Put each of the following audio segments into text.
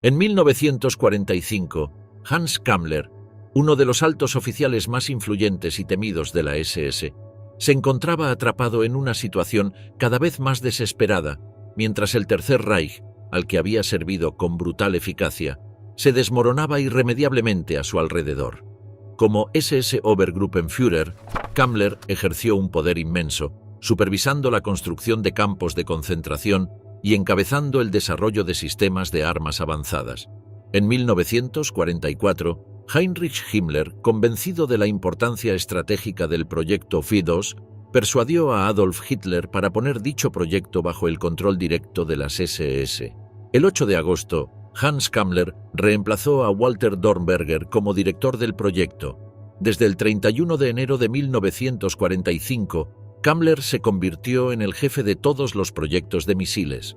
En 1945, Hans Kammler, uno de los altos oficiales más influyentes y temidos de la SS, se encontraba atrapado en una situación cada vez más desesperada, mientras el Tercer Reich, al que había servido con brutal eficacia, se desmoronaba irremediablemente a su alrededor. Como SS Obergruppenführer, Kammler ejerció un poder inmenso, supervisando la construcción de campos de concentración y encabezando el desarrollo de sistemas de armas avanzadas. En 1944, Heinrich Himmler, convencido de la importancia estratégica del proyecto FI2, persuadió a Adolf Hitler para poner dicho proyecto bajo el control directo de las SS. El 8 de agosto, Hans Kammler reemplazó a Walter Dornberger como director del proyecto. Desde el 31 de enero de 1945, Kammler se convirtió en el jefe de todos los proyectos de misiles.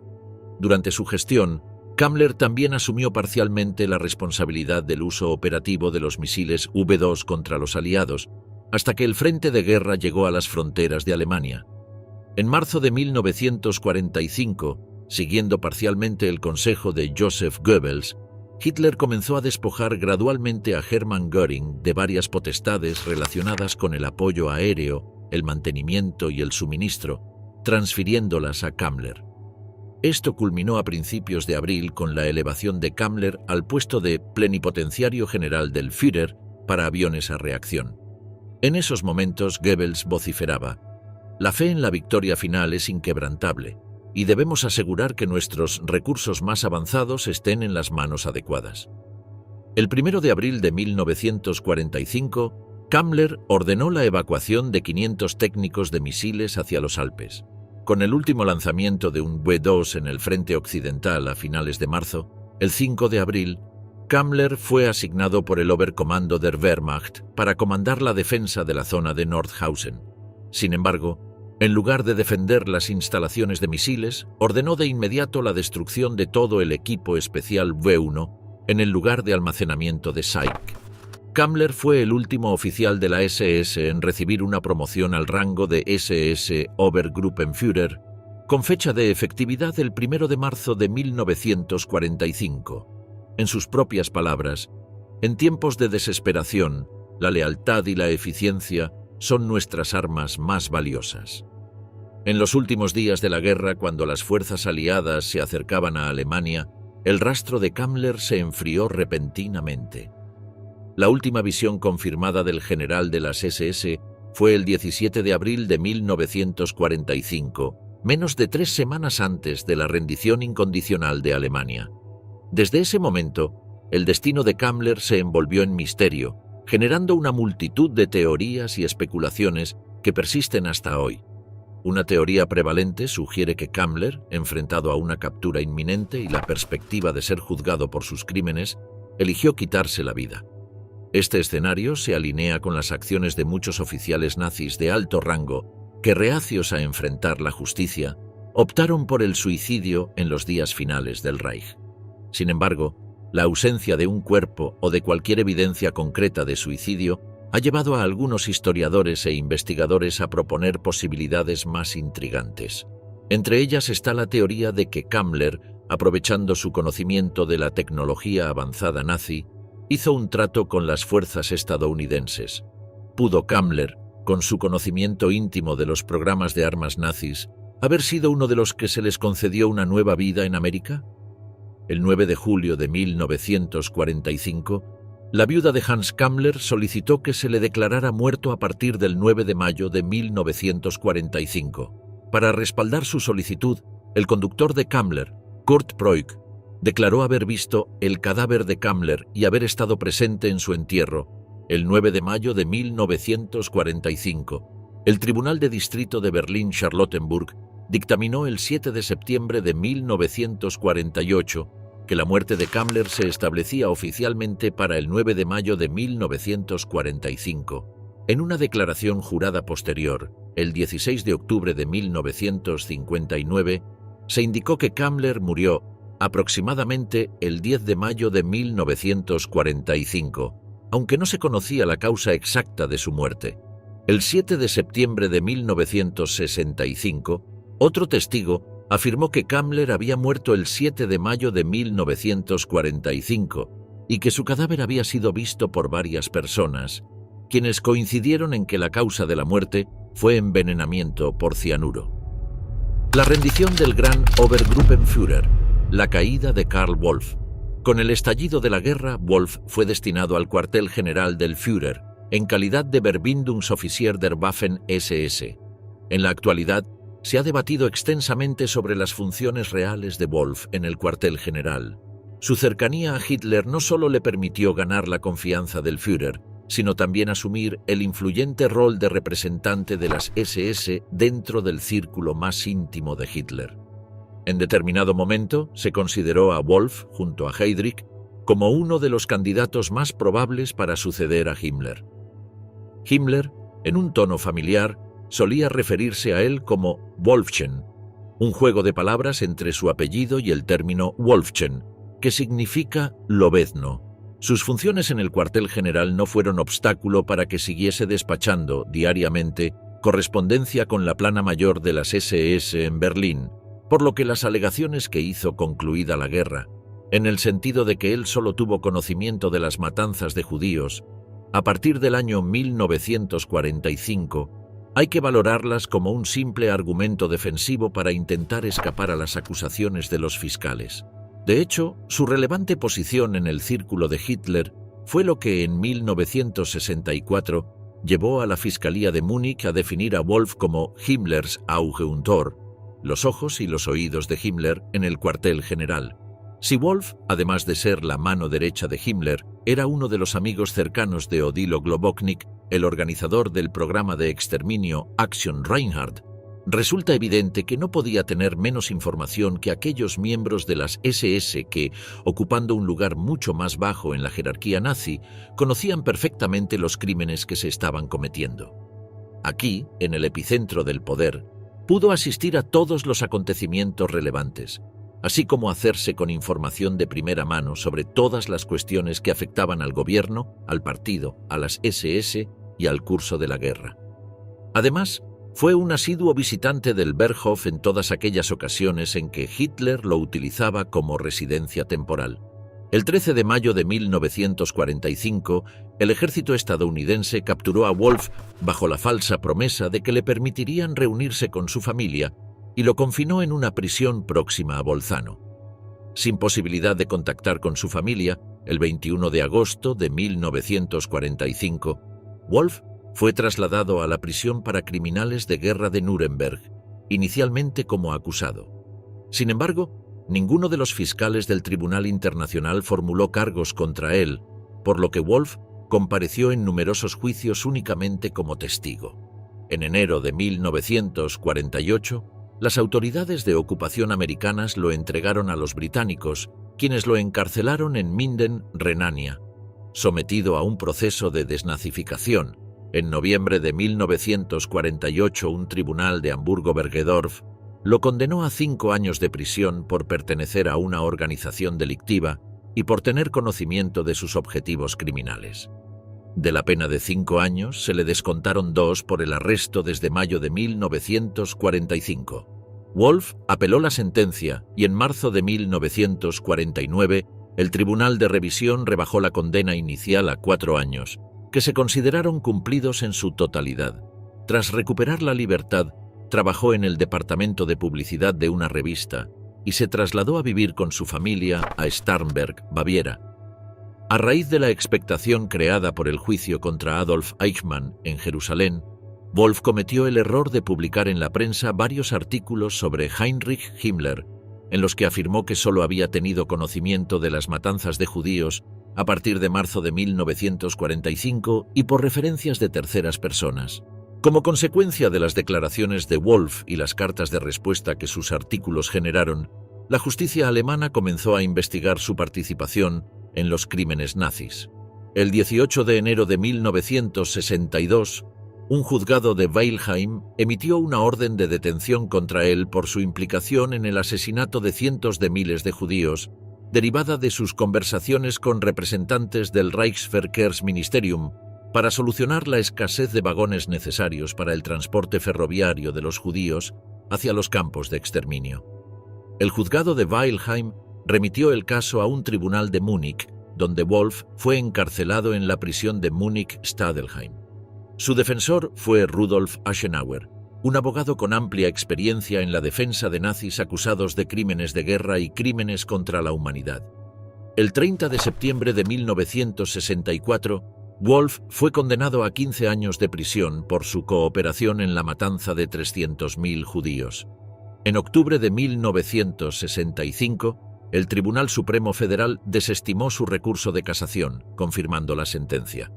Durante su gestión, Kammler también asumió parcialmente la responsabilidad del uso operativo de los misiles V2 contra los aliados, hasta que el frente de guerra llegó a las fronteras de Alemania. En marzo de 1945, siguiendo parcialmente el consejo de Joseph Goebbels, Hitler comenzó a despojar gradualmente a Hermann Göring de varias potestades relacionadas con el apoyo aéreo, el mantenimiento y el suministro, transfiriéndolas a Kammler. Esto culminó a principios de abril con la elevación de Kammler al puesto de plenipotenciario general del Führer para aviones a reacción. En esos momentos Goebbels vociferaba: «La fe en la victoria final es inquebrantable, y debemos asegurar que nuestros recursos más avanzados estén en las manos adecuadas». El 1 de abril de 1945, Kammler ordenó la evacuación de 500 técnicos de misiles hacia los Alpes. Con el último lanzamiento de un V2 en el frente occidental a finales de marzo, el 5 de abril, Kammler fue asignado por el Oberkommando der Wehrmacht para comandar la defensa de la zona de Nordhausen. Sin embargo, en lugar de defender las instalaciones de misiles, ordenó de inmediato la destrucción de todo el equipo especial V1 en el lugar de almacenamiento de Saik. Kammler fue el último oficial de la SS en recibir una promoción al rango de SS Obergruppenführer, con fecha de efectividad el 1 de marzo de 1945. En sus propias palabras, en tiempos de desesperación, la lealtad y la eficiencia son nuestras armas más valiosas. En los últimos días de la guerra, cuando las fuerzas aliadas se acercaban a Alemania, el rastro de Kammler se enfrió repentinamente. La última visión confirmada del general de las SS fue el 17 de abril de 1945, menos de 3 semanas antes de la rendición incondicional de Alemania. Desde ese momento, el destino de Kammler se envolvió en misterio, generando una multitud de teorías y especulaciones que persisten hasta hoy. Una teoría prevalente sugiere que Kammler, enfrentado a una captura inminente y la perspectiva de ser juzgado por sus crímenes, eligió quitarse la vida. Este escenario se alinea con las acciones de muchos oficiales nazis de alto rango que, reacios a enfrentar la justicia, optaron por el suicidio en los días finales del Reich. Sin embargo, la ausencia de un cuerpo o de cualquier evidencia concreta de suicidio ha llevado a algunos historiadores e investigadores a proponer posibilidades más intrigantes. Entre ellas está la teoría de que Kammler, aprovechando su conocimiento de la tecnología avanzada nazi, hizo un trato con las fuerzas estadounidenses. ¿Pudo Kammler, con su conocimiento íntimo de los programas de armas nazis, haber sido uno de los que se les concedió una nueva vida en América? El 9 de julio de 1945, la viuda de Hans Kammler solicitó que se le declarara muerto a partir del 9 de mayo de 1945. Para respaldar su solicitud, el conductor de Kammler, Kurt Proik, declaró haber visto el cadáver de Kammler y haber estado presente en su entierro el 9 de mayo de 1945. El Tribunal de Distrito de Berlín-Charlottenburg dictaminó el 7 de septiembre de 1948 que la muerte de Kammler se establecía oficialmente para el 9 de mayo de 1945. En una declaración jurada posterior, el 16 de octubre de 1959, se indicó que Kammler murió aproximadamente el 10 de mayo de 1945, aunque no se conocía la causa exacta de su muerte. El 7 de septiembre de 1965, otro testigo afirmó que Kammler había muerto el 7 de mayo de 1945 y que su cadáver había sido visto por varias personas, quienes coincidieron en que la causa de la muerte fue envenenamiento por cianuro. La rendición del gran Obergruppenführer, la caída de Karl Wolff. Con el estallido de la guerra, Wolff fue destinado al cuartel general del Führer, en calidad de Verbindungsoffizier der Waffen-SS. En la actualidad, se ha debatido extensamente sobre las funciones reales de Wolff en el cuartel general. Su cercanía a Hitler no solo le permitió ganar la confianza del Führer, sino también asumir el influyente rol de representante de las SS dentro del círculo más íntimo de Hitler. En determinado momento se consideró a Wolff, junto a Heydrich, como uno de los candidatos más probables para suceder a Himmler. Himmler, en un tono familiar, solía referirse a él como Wolfchen, un juego de palabras entre su apellido y el término Wolfchen, que significa lobezno. Sus funciones en el cuartel general no fueron obstáculo para que siguiese despachando diariamente correspondencia con la plana mayor de las SS en Berlín, por lo que las alegaciones que hizo concluida la guerra, en el sentido de que él solo tuvo conocimiento de las matanzas de judíos a partir del año 1945, hay que valorarlas como un simple argumento defensivo para intentar escapar a las acusaciones de los fiscales. De hecho, su relevante posición en el círculo de Hitler fue lo que en 1964 llevó a la Fiscalía de Múnich a definir a Wolff como Himmlers Auge und Ohr, los ojos y los oídos de Himmler en el cuartel general. Si Wolff, además de ser la mano derecha de Himmler, era uno de los amigos cercanos de Odilo Globoknik, el organizador del programa de exterminio Aktion Reinhard, resulta evidente que no podía tener menos información que aquellos miembros de las SS que, ocupando un lugar mucho más bajo en la jerarquía nazi, conocían perfectamente los crímenes que se estaban cometiendo. Aquí, en el epicentro del poder, pudo asistir a todos los acontecimientos relevantes, así como hacerse con información de primera mano sobre todas las cuestiones que afectaban al gobierno, al partido, a las SS y al curso de la guerra. Además, fue un asiduo visitante del Berghof en todas aquellas ocasiones en que Hitler lo utilizaba como residencia temporal. El 13 de mayo de 1945, el ejército estadounidense capturó a Wolff bajo la falsa promesa de que le permitirían reunirse con su familia y lo confinó en una prisión próxima a Bolzano. Sin posibilidad de contactar con su familia, el 21 de agosto de 1945, Wolff fue trasladado a la prisión para criminales de guerra de Nuremberg, inicialmente como acusado. Sin embargo, ninguno de los fiscales del Tribunal Internacional formuló cargos contra él, por lo que Wolff compareció en numerosos juicios únicamente como testigo. En enero de 1948, las autoridades de ocupación americanas lo entregaron a los británicos, quienes lo encarcelaron en Minden, Renania. Sometido a un proceso de desnazificación, en noviembre de 1948 un tribunal de Hamburgo-Bergedorf lo condenó a 5 años de prisión por pertenecer a una organización delictiva y por tener conocimiento de sus objetivos criminales. De la pena de 5 años se le descontaron 2 por el arresto desde mayo de 1945. Wolff apeló la sentencia y en marzo de 1949 el Tribunal de Revisión rebajó la condena inicial a 4 años, que se consideraron cumplidos en su totalidad. Tras recuperar la libertad, trabajó en el departamento de publicidad de una revista y se trasladó a vivir con su familia a Starnberg, Baviera. A raíz de la expectación creada por el juicio contra Adolf Eichmann en Jerusalén, Wolff cometió el error de publicar en la prensa varios artículos sobre Heinrich Himmler, en los que afirmó que solo había tenido conocimiento de las matanzas de judíos a partir de marzo de 1945 y por referencias de terceras personas. Como consecuencia de las declaraciones de Wolff y las cartas de respuesta que sus artículos generaron, la justicia alemana comenzó a investigar su participación en los crímenes nazis. El 18 de enero de 1962, un juzgado de Weilheim emitió una orden de detención contra él por su implicación en el asesinato de cientos de miles de judíos, derivada de sus conversaciones con representantes del Reichsverkehrsministerium para solucionar la escasez de vagones necesarios para el transporte ferroviario de los judíos hacia los campos de exterminio. El juzgado de Weilheim remitió el caso a un tribunal de Múnich, donde Wolf fue encarcelado en la prisión de Múnich-Stadelheim. Su defensor fue Rudolf Aschenauer, un abogado con amplia experiencia en la defensa de nazis acusados de crímenes de guerra y crímenes contra la humanidad. El 30 de septiembre de 1964, Wolf fue condenado a 15 años de prisión por su cooperación en la matanza de 300.000 judíos. En octubre de 1965, el Tribunal Supremo Federal desestimó su recurso de casación, confirmando la sentencia.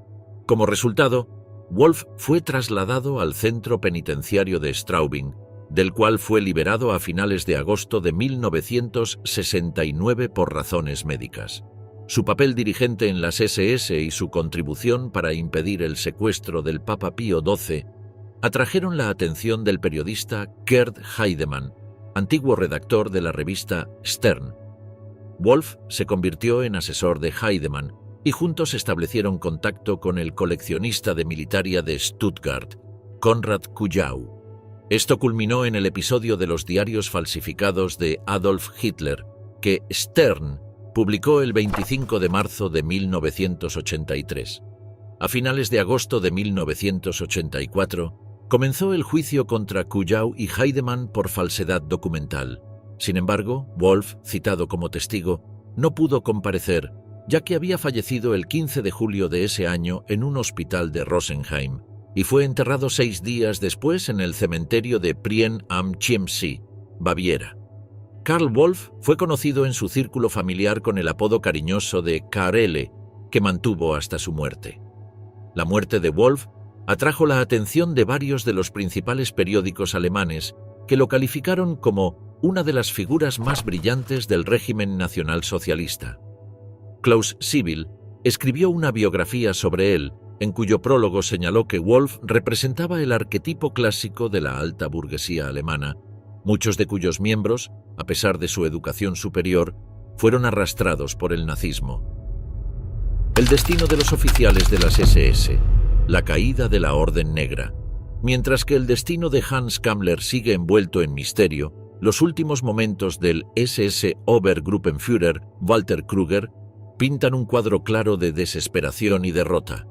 Como resultado, Wolf fue trasladado al centro penitenciario de Straubing, del cual fue liberado a finales de agosto de 1969 por razones médicas. Su papel dirigente en las SS y su contribución para impedir el secuestro del Papa Pío XII atrajeron la atención del periodista Gerd Heidemann, antiguo redactor de la revista Stern. Wolf se convirtió en asesor de Heidemann y juntos establecieron contacto con el coleccionista de militaria de Stuttgart, Konrad Kujau. Esto culminó en el episodio de los diarios falsificados de Adolf Hitler, que Stern publicó el 25 de marzo de 1983. A finales de agosto de 1984, comenzó el juicio contra Kujau y Heidemann por falsedad documental. Sin embargo, Wolf, citado como testigo, no pudo comparecer, ya que había fallecido el 15 de julio de ese año en un hospital de Rosenheim y fue enterrado 6 días después en el cementerio de Prien am Chiemsee, Baviera. Karl Wolf fue conocido en su círculo familiar con el apodo cariñoso de Karele, que mantuvo hasta su muerte. La muerte de Wolf atrajo la atención de varios de los principales periódicos alemanes, que lo calificaron como una de las figuras más brillantes del régimen nacionalsocialista. Klaus Sibyl escribió una biografía sobre él, en cuyo prólogo señaló que Wolf representaba el arquetipo clásico de la alta burguesía alemana, muchos de cuyos miembros, a pesar de su educación superior, fueron arrastrados por el nazismo. El destino de los oficiales de las SS, la caída de la Orden Negra. Mientras que el destino de Hans Kammler sigue envuelto en misterio, los últimos momentos del SS Obergruppenführer Walter Krüger pintan un cuadro claro de desesperación y derrota.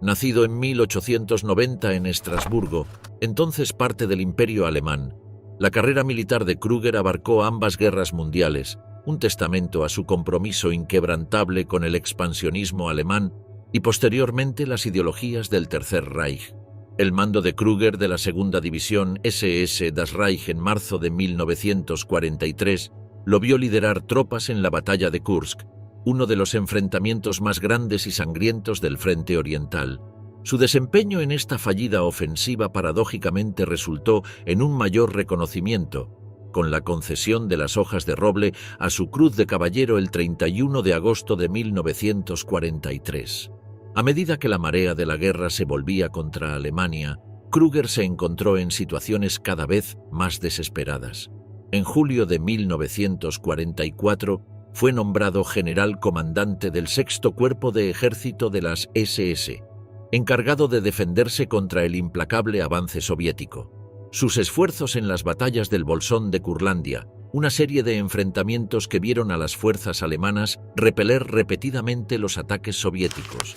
Nacido en 1890 en Estrasburgo, entonces parte del Imperio Alemán, la carrera militar de Krüger abarcó ambas guerras mundiales, un testamento a su compromiso inquebrantable con el expansionismo alemán y posteriormente las ideologías del Tercer Reich. El mando de Krüger de la Segunda División SS Das Reich en marzo de 1943 lo vio liderar tropas en la batalla de Kursk, uno de los enfrentamientos más grandes y sangrientos del frente oriental. Su desempeño en esta fallida ofensiva paradójicamente resultó en un mayor reconocimiento, con la concesión de las hojas de roble a su Cruz de Caballero el 31 de agosto de 1943. A medida que la marea de la guerra se volvía contra Alemania, Krüger se encontró en situaciones cada vez más desesperadas. En julio de 1944 fue nombrado general comandante del Sexto Cuerpo de Ejército de las SS, encargado de defenderse contra el implacable avance soviético. Sus esfuerzos en las batallas del Bolsón de Curlandia, una serie de enfrentamientos que vieron a las fuerzas alemanas repeler repetidamente los ataques soviéticos,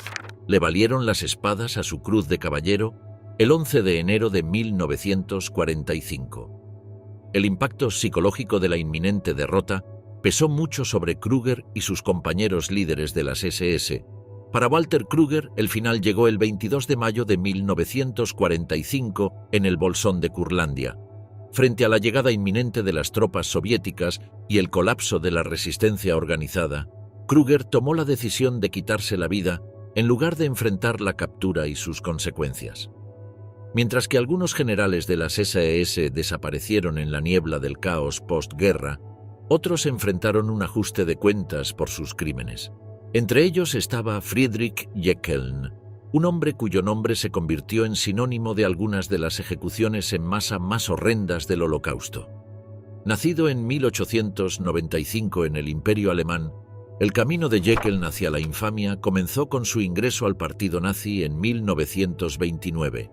le valieron las espadas a su Cruz de Caballero el 11 de enero de 1945. El impacto psicológico de la inminente derrota pesó mucho sobre Krüger y sus compañeros líderes de las SS. Para Walter Krüger, el final llegó el 22 de mayo de 1945 en el Bolsón de Curlandia. Frente a la llegada inminente de las tropas soviéticas y el colapso de la resistencia organizada, Krüger tomó la decisión de quitarse la vida en lugar de enfrentar la captura y sus consecuencias. Mientras que algunos generales de las SS desaparecieron en la niebla del caos postguerra, otros enfrentaron un ajuste de cuentas por sus crímenes. Entre ellos estaba Friedrich Jeckeln, un hombre cuyo nombre se convirtió en sinónimo de algunas de las ejecuciones en masa más horrendas del Holocausto. Nacido en 1895 en el Imperio Alemán, el camino de Jeckeln hacia la infamia comenzó con su ingreso al partido nazi en 1929.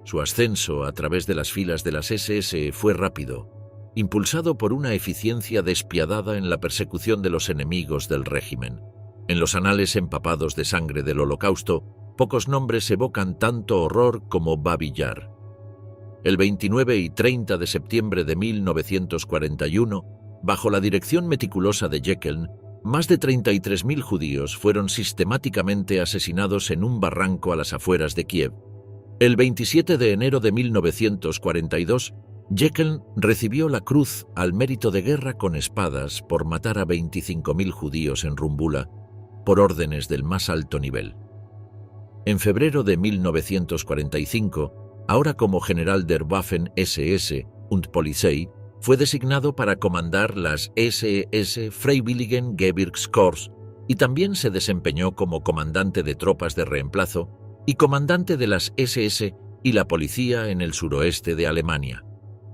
Su ascenso a través de las filas de las SS fue rápido. impulsado por una eficiencia despiadada en la persecución de los enemigos del régimen. En los anales empapados de sangre del Holocausto, pocos nombres evocan tanto horror como Babi Yar. El 29 y 30 de septiembre de 1941, bajo la dirección meticulosa de Jekyll, más de 33.000 judíos fueron sistemáticamente asesinados en un barranco a las afueras de Kiev. El 27 de enero de 1942, Jekyll recibió la Cruz al Mérito de Guerra con espadas por matar a 25.000 judíos en Rumbula, por órdenes del más alto nivel. En febrero de 1945, ahora como general der Waffen-SS und Polizei, fue designado para comandar las SS Freiwilligen Gebirgskorps y también se desempeñó como comandante de tropas de reemplazo y comandante de las SS y la policía en el suroeste de Alemania.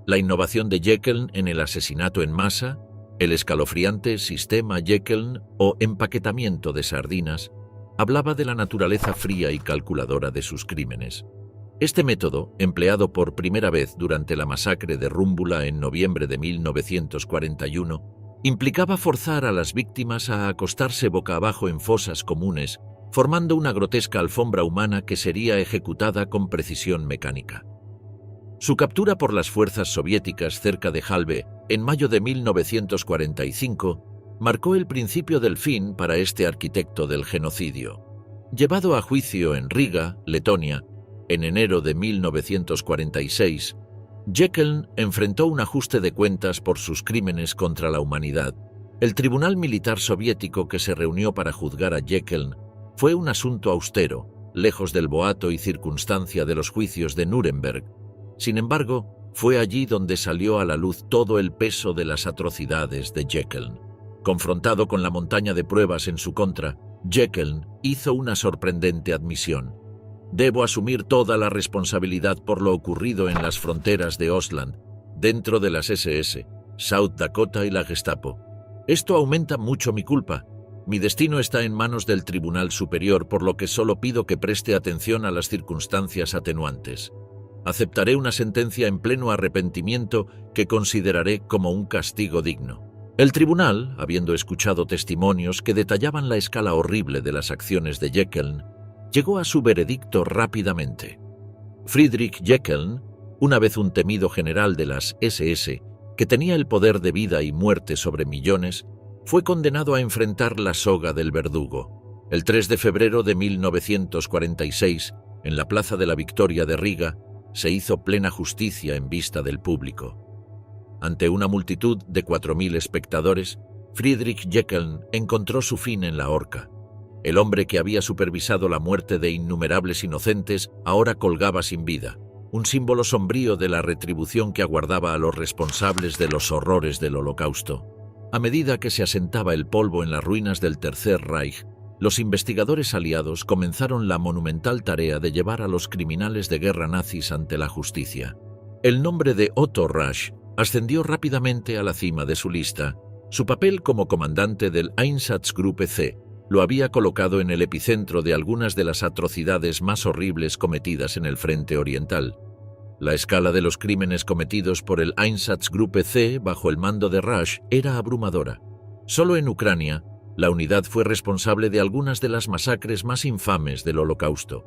La innovación de Jekyll en el asesinato en masa, el escalofriante sistema Jekyll o empaquetamiento de sardinas, hablaba de la naturaleza fría y calculadora de sus crímenes. Este método, empleado por primera vez durante la masacre de Rúmbula en noviembre de 1941, implicaba forzar a las víctimas a acostarse boca abajo en fosas comunes, formando una grotesca alfombra humana que sería ejecutada con precisión mecánica. Su captura por las fuerzas soviéticas cerca de Halbe en mayo de 1945 marcó el principio del fin para este arquitecto del genocidio. Llevado a juicio en Riga, Letonia, en enero de 1946, Jekyll enfrentó un ajuste de cuentas por sus crímenes contra la humanidad. El tribunal militar soviético que se reunió para juzgar a Jekyll fue un asunto austero, lejos del boato y circunstancia de los juicios de Nuremberg. Sin embargo, fue allí donde salió a la luz todo el peso de las atrocidades de Jekyll. Confrontado con la montaña de pruebas en su contra, Jekyll hizo una sorprendente admisión. Debo asumir toda la responsabilidad por lo ocurrido en las fronteras de Ostland, dentro de las SS, South Dakota y la Gestapo. Esto aumenta mucho mi culpa. Mi destino está en manos del Tribunal Superior, por lo que solo pido que preste atención a las circunstancias atenuantes. Aceptaré una sentencia en pleno arrepentimiento que consideraré como un castigo digno. El tribunal, habiendo escuchado testimonios que detallaban la escala horrible de las acciones de Jekyll, llegó a su veredicto rápidamente. Friedrich Jekyll, una vez un temido general de las SS, que tenía el poder de vida y muerte sobre millones, fue condenado a enfrentar la soga del verdugo. El 3 de febrero de 1946, en la Plaza de la Victoria de Riga, se hizo plena justicia en vista del público. Ante una multitud de 4.000 espectadores, Friedrich Jekyll encontró su fin en la horca. El hombre que había supervisado la muerte de innumerables inocentes ahora colgaba sin vida, un símbolo sombrío de la retribución que aguardaba a los responsables de los horrores del Holocausto. A medida que se asentaba el polvo en las ruinas del Tercer Reich, los investigadores aliados comenzaron la monumental tarea de llevar a los criminales de guerra nazis ante la justicia. El nombre de Otto Rasch ascendió rápidamente a la cima de su lista. Su papel como comandante del Einsatzgruppe C lo había colocado en el epicentro de algunas de las atrocidades más horribles cometidas en el frente oriental. La escala de los crímenes cometidos por el Einsatzgruppe C bajo el mando de Rasch era abrumadora. Solo en Ucrania, la unidad fue responsable de algunas de las masacres más infames del Holocausto.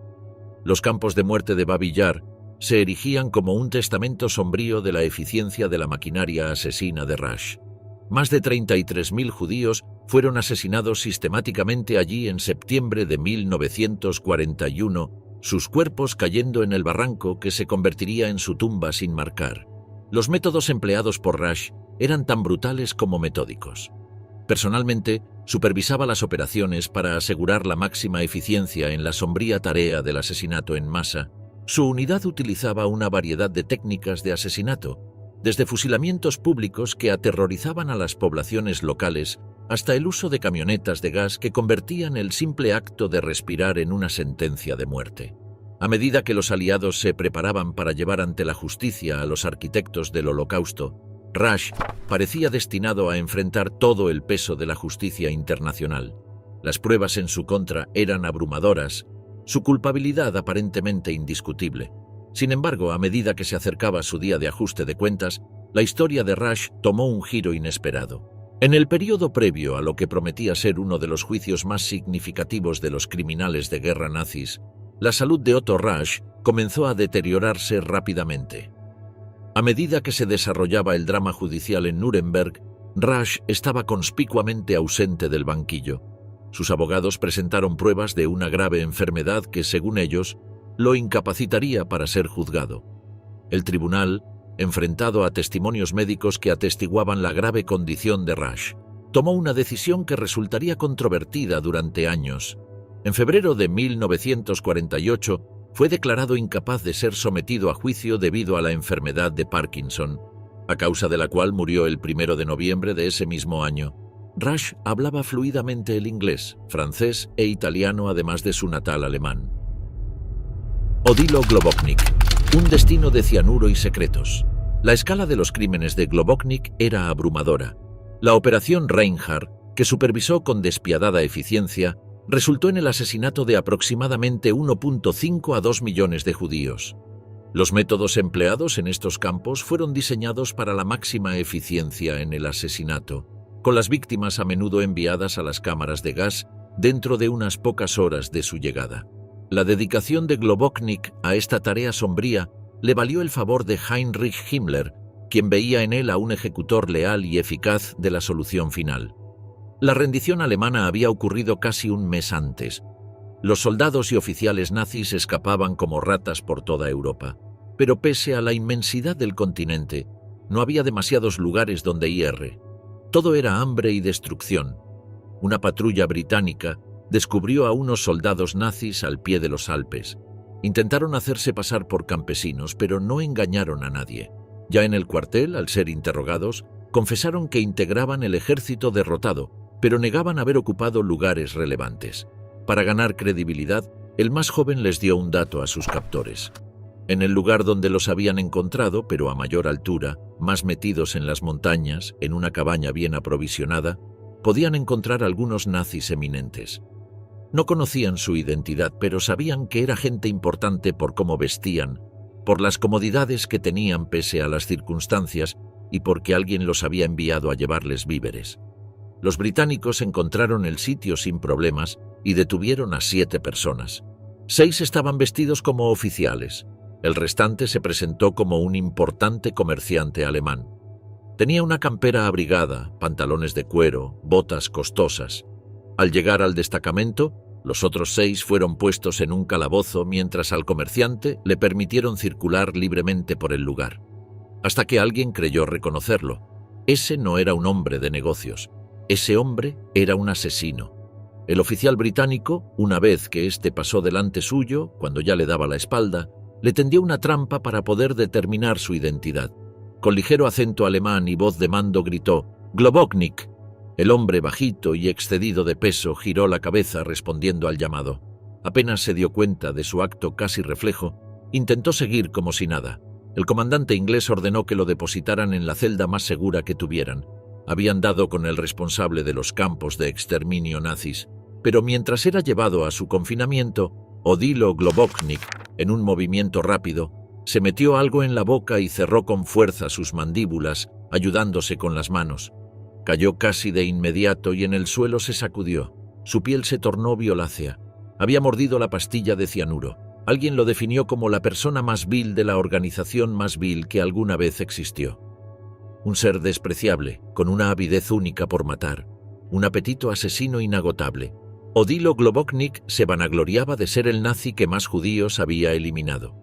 Los campos de muerte de Babi Yar se erigían como un testamento sombrío de la eficiencia de la maquinaria asesina de Rasch. Más de 33.000 judíos fueron asesinados sistemáticamente allí en septiembre de 1941, sus cuerpos cayendo en el barranco que se convertiría en su tumba sin marcar. Los métodos empleados por Rasch eran tan brutales como metódicos. Personalmente, supervisaba las operaciones para asegurar la máxima eficiencia en la sombría tarea del asesinato en masa. Su unidad utilizaba una variedad de técnicas de asesinato, desde fusilamientos públicos que aterrorizaban a las poblaciones locales hasta el uso de camionetas de gas que convertían el simple acto de respirar en una sentencia de muerte. A medida que los aliados se preparaban para llevar ante la justicia a los arquitectos del Holocausto, Rasch parecía destinado a enfrentar todo el peso de la justicia internacional. Las pruebas en su contra eran abrumadoras, su culpabilidad aparentemente indiscutible. Sin embargo, a medida que se acercaba su día de ajuste de cuentas, la historia de Rasch tomó un giro inesperado. En el periodo previo a lo que prometía ser uno de los juicios más significativos de los criminales de guerra nazis, la salud de Otto Rasch comenzó a deteriorarse rápidamente. A medida que se desarrollaba el drama judicial en Nuremberg, Rasch estaba conspicuamente ausente del banquillo. Sus abogados presentaron pruebas de una grave enfermedad que, según ellos, lo incapacitaría para ser juzgado. El tribunal, enfrentado a testimonios médicos que atestiguaban la grave condición de Rasch, tomó una decisión que resultaría controvertida durante años. En febrero de 1948 fue declarado incapaz de ser sometido a juicio debido a la enfermedad de Parkinson, a causa de la cual murió el 1 de noviembre de ese mismo año. Rasch hablaba fluidamente el inglés, francés e italiano, además de su natal alemán. Odilo Globoknik, un destino de cianuro y secretos. La escala de los crímenes de Globoknik era abrumadora. La operación Reinhardt, que supervisó con despiadada eficiencia, resultó en el asesinato de aproximadamente 1.5 a 2 millones de judíos. Los métodos empleados en estos campos fueron diseñados para la máxima eficiencia en el asesinato, con las víctimas a menudo enviadas a las cámaras de gas dentro de unas pocas horas de su llegada. La dedicación de Globoknik a esta tarea sombría le valió el favor de Heinrich Himmler, quien veía en él a un ejecutor leal y eficaz de la solución final. La rendición alemana había ocurrido casi un mes antes. Los soldados y oficiales nazis escapaban como ratas por toda Europa, pero pese a la inmensidad del continente, no había demasiados lugares donde ir. Todo era hambre y destrucción. Una patrulla británica descubrió a unos soldados nazis al pie de los Alpes. Intentaron hacerse pasar por campesinos, pero no engañaron a nadie. Ya en el cuartel, al ser interrogados, confesaron que integraban el ejército derrotado, pero negaban haber ocupado lugares relevantes. Para ganar credibilidad, el más joven les dio un dato a sus captores. En el lugar donde los habían encontrado, pero a mayor altura, más metidos en las montañas, en una cabaña bien aprovisionada, podían encontrar algunos nazis eminentes. No conocían su identidad, pero sabían que era gente importante por cómo vestían, por las comodidades que tenían pese a las circunstancias y porque alguien los había enviado a llevarles víveres. Los británicos encontraron el sitio sin problemas y detuvieron a 7 personas. 6 estaban vestidos como oficiales. El restante se presentó como un importante comerciante alemán. Tenía una campera abrigada, pantalones de cuero, botas costosas. Al llegar al destacamento, los otros 6 fueron puestos en un calabozo mientras al comerciante le permitieron circular libremente por el lugar. Hasta que alguien creyó reconocerlo. Ese no era un hombre de negocios. Ese hombre era un asesino. El oficial británico, una vez que éste pasó delante suyo, cuando ya le daba la espalda, le tendió una trampa para poder determinar su identidad. Con ligero acento alemán y voz de mando gritó: «Globoknik». El hombre bajito y excedido de peso giró la cabeza respondiendo al llamado. Apenas se dio cuenta de su acto casi reflejo, intentó seguir como si nada. El comandante inglés ordenó que lo depositaran en la celda más segura que tuvieran. Habían dado con el responsable de los campos de exterminio nazis, pero mientras era llevado a su confinamiento, Odilo Globoknik, en un movimiento rápido, se metió algo en la boca y cerró con fuerza sus mandíbulas, ayudándose con las manos. Cayó casi de inmediato y en el suelo se sacudió. Su piel se tornó violácea. Había mordido la pastilla de cianuro. Alguien lo definió como la persona más vil de la organización más vil que alguna vez existió. Un ser despreciable, con una avidez única por matar, un apetito asesino inagotable. Odilo Globoknik se vanagloriaba de ser el nazi que más judíos había eliminado.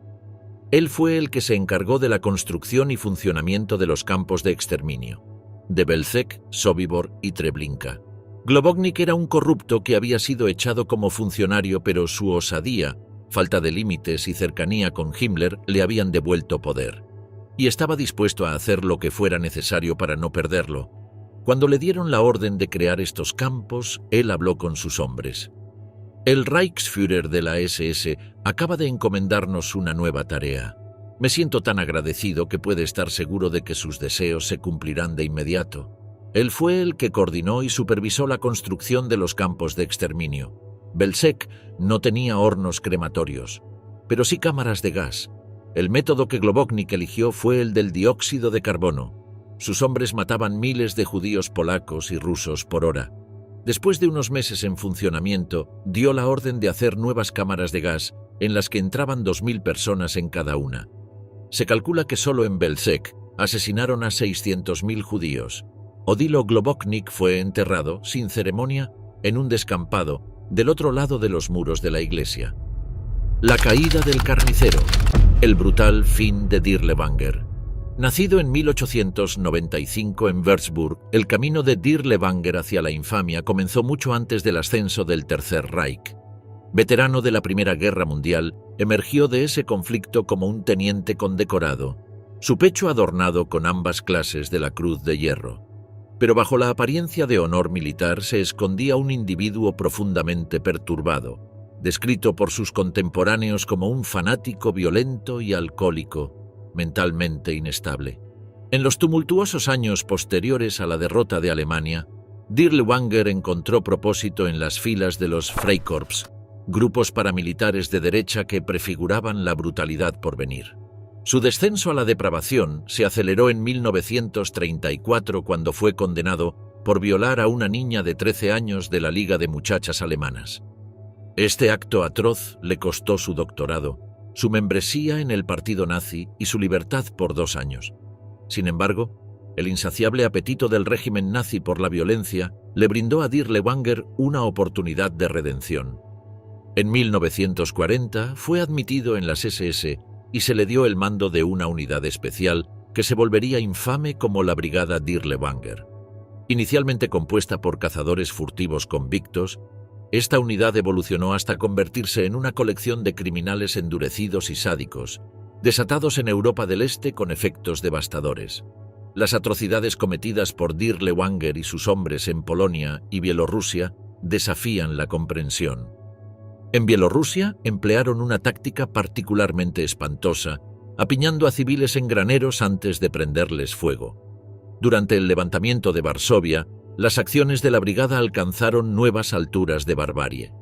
Él fue el que se encargó de la construcción y funcionamiento de los campos de exterminio, de Belzec, Sobibor y Treblinka. Globoknik era un corrupto que había sido echado como funcionario, pero su osadía, falta de límites y cercanía con Himmler le habían devuelto poder. Y estaba dispuesto a hacer lo que fuera necesario para no perderlo. Cuando le dieron la orden de crear estos campos, él habló con sus hombres. El Reichsführer de la SS acaba de encomendarnos una nueva tarea. Me siento tan agradecido que puede estar seguro de que sus deseos se cumplirán de inmediato. Él fue el que coordinó y supervisó la construcción de los campos de exterminio. Belzec no tenía hornos crematorios, pero sí cámaras de gas. El método que Globoknik eligió fue el del dióxido de carbono. Sus hombres mataban miles de judíos polacos y rusos por hora. Después de unos meses en funcionamiento, dio la orden de hacer nuevas cámaras de gas en las que entraban 2000 personas en cada una. Se calcula que solo en Belzec asesinaron a 600.000 judíos. Odilo Globoknik fue enterrado, sin ceremonia, en un descampado del otro lado de los muros de la iglesia. La caída del carnicero, el brutal fin de Dirlewanger. Nacido en 1895 en Würzburg, el camino de Dirlewanger hacia la infamia comenzó mucho antes del ascenso del Tercer Reich. Veterano de la Primera Guerra Mundial, emergió de ese conflicto como un teniente condecorado, su pecho adornado con ambas clases de la Cruz de Hierro. Pero bajo la apariencia de honor militar se escondía un individuo profundamente perturbado, descrito por sus contemporáneos como un fanático violento y alcohólico, mentalmente inestable. En los tumultuosos años posteriores a la derrota de Alemania, Dirlewanger encontró propósito en las filas de los Freikorps, grupos paramilitares de derecha que prefiguraban la brutalidad por venir. Su descenso a la depravación se aceleró en 1934 cuando fue condenado por violar a una niña de 13 años de la Liga de Muchachas Alemanas. Este acto atroz le costó su doctorado, su membresía en el partido nazi y su libertad por 2 años. Sin embargo, el insaciable apetito del régimen nazi por la violencia le brindó a Dirlewanger una oportunidad de redención. En 1940 fue admitido en las SS y se le dio el mando de una unidad especial que se volvería infame como la Brigada Dirlewanger. Inicialmente compuesta por cazadores furtivos convictos, esta unidad evolucionó hasta convertirse en una colección de criminales endurecidos y sádicos, desatados en Europa del Este con efectos devastadores. Las atrocidades cometidas por Dirlewanger y sus hombres en Polonia y Bielorrusia desafían la comprensión. En Bielorrusia emplearon una táctica particularmente espantosa, apiñando a civiles en graneros antes de prenderles fuego. Durante el levantamiento de Varsovia, las acciones de la brigada alcanzaron nuevas alturas de barbarie.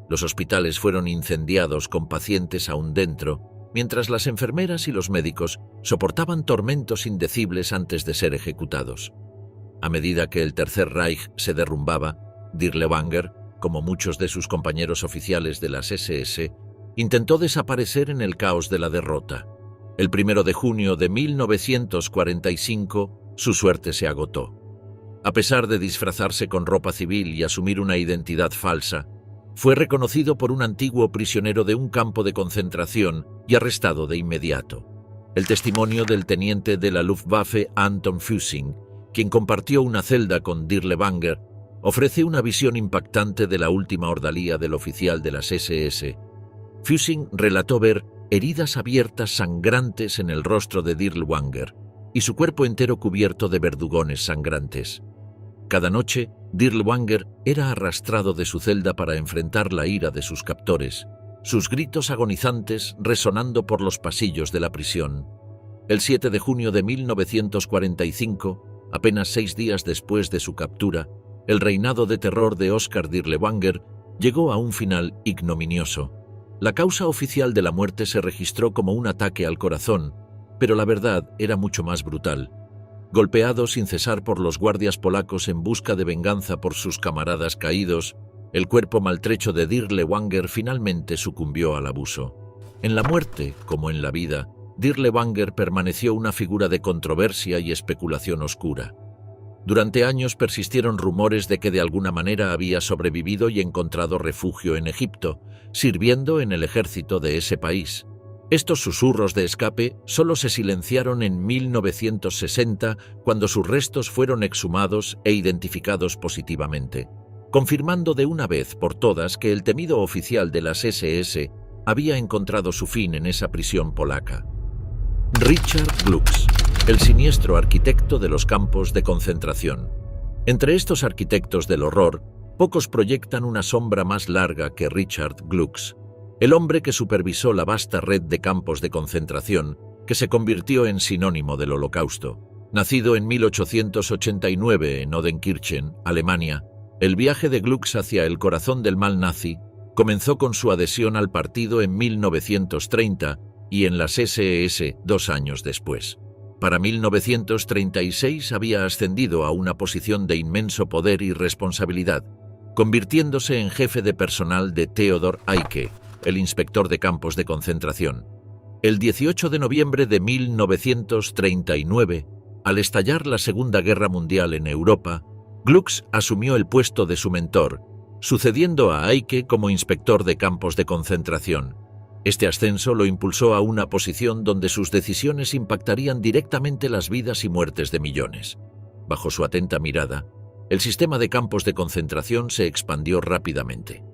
Los hospitales fueron incendiados con pacientes aún dentro, mientras las enfermeras y los médicos soportaban tormentos indecibles antes de ser ejecutados. A medida que el Tercer Reich se derrumbaba, Dirlewanger, como muchos de sus compañeros oficiales de las SS, intentó desaparecer en el caos de la derrota. El 1 de junio de 1945, su suerte se agotó. A pesar de disfrazarse con ropa civil y asumir una identidad falsa, fue reconocido por un antiguo prisionero de un campo de concentración y arrestado de inmediato. El testimonio del teniente de la Luftwaffe Anton Füssing, quien compartió una celda con Dirlewanger, ofrece una visión impactante de la última ordalía del oficial de las SS. Füssing relató ver heridas abiertas sangrantes en el rostro de Dirlewanger y su cuerpo entero cubierto de verdugones sangrantes. Cada noche, Dirlewanger era arrastrado de su celda para enfrentar la ira de sus captores, sus gritos agonizantes resonando por los pasillos de la prisión. El 7 de junio de 1945, apenas 6 días después de su captura, el reinado de terror de Oskar Dirlewanger llegó a un final ignominioso. La causa oficial de la muerte se registró como un ataque al corazón, pero la verdad era mucho más brutal. Golpeado sin cesar por los guardias polacos en busca de venganza por sus camaradas caídos, el cuerpo maltrecho de Dirlewanger finalmente sucumbió al abuso. En la muerte, como en la vida, Dirlewanger permaneció una figura de controversia y especulación oscura. Durante años persistieron rumores de que de alguna manera había sobrevivido y encontrado refugio en Egipto, sirviendo en el ejército de ese país. Estos susurros de escape solo se silenciaron en 1960, cuando sus restos fueron exhumados e identificados positivamente, confirmando de una vez por todas que el temido oficial de las SS había encontrado su fin en esa prisión polaca. Richard Glucks, el siniestro arquitecto de los campos de concentración. Entre estos arquitectos del horror, pocos proyectan una sombra más larga que Richard Glucks, el hombre que supervisó la vasta red de campos de concentración que se convirtió en sinónimo del Holocausto. Nacido en 1889 en Odenkirchen, Alemania, el viaje de Glucks hacia el corazón del mal nazi comenzó con su adhesión al partido en 1930 y en las SS 2 años después. Para 1936 había ascendido a una posición de inmenso poder y responsabilidad, convirtiéndose en jefe de personal de Theodor Eicke, el inspector de campos de concentración. El 18 de noviembre de 1939, al estallar la Segunda Guerra Mundial en Europa, Glücks asumió el puesto de su mentor, sucediendo a Eicke como inspector de campos de concentración. Este ascenso lo impulsó a una posición donde sus decisiones impactarían directamente las vidas y muertes de millones. Bajo su atenta mirada, el sistema de campos de concentración se expandió rápidamente.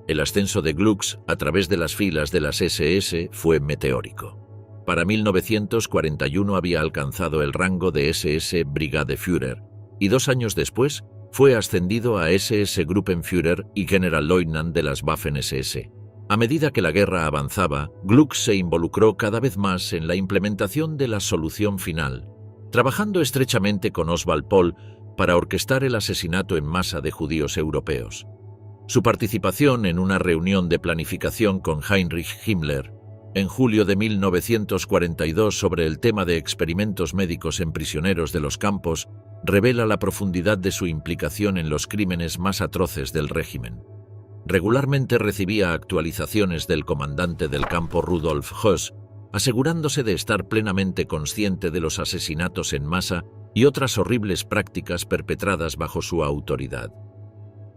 El ascenso de Glücks a través de las filas de las SS fue meteórico. Para 1941 había alcanzado el rango de SS Brigadeführer y 2 años después fue ascendido a SS Gruppenführer y Generalleutnant de las Waffen-SS. A medida que la guerra avanzaba, Glücks se involucró cada vez más en la implementación de la solución final, trabajando estrechamente con Oswald Pohl para orquestar el asesinato en masa de judíos europeos. Su participación en una reunión de planificación con Heinrich Himmler en julio de 1942 sobre el tema de experimentos médicos en prisioneros de los campos revela la profundidad de su implicación en los crímenes más atroces del régimen. Regularmente recibía actualizaciones del comandante del campo Rudolf Höss, asegurándose de estar plenamente consciente de los asesinatos en masa y otras horribles prácticas perpetradas bajo su autoridad.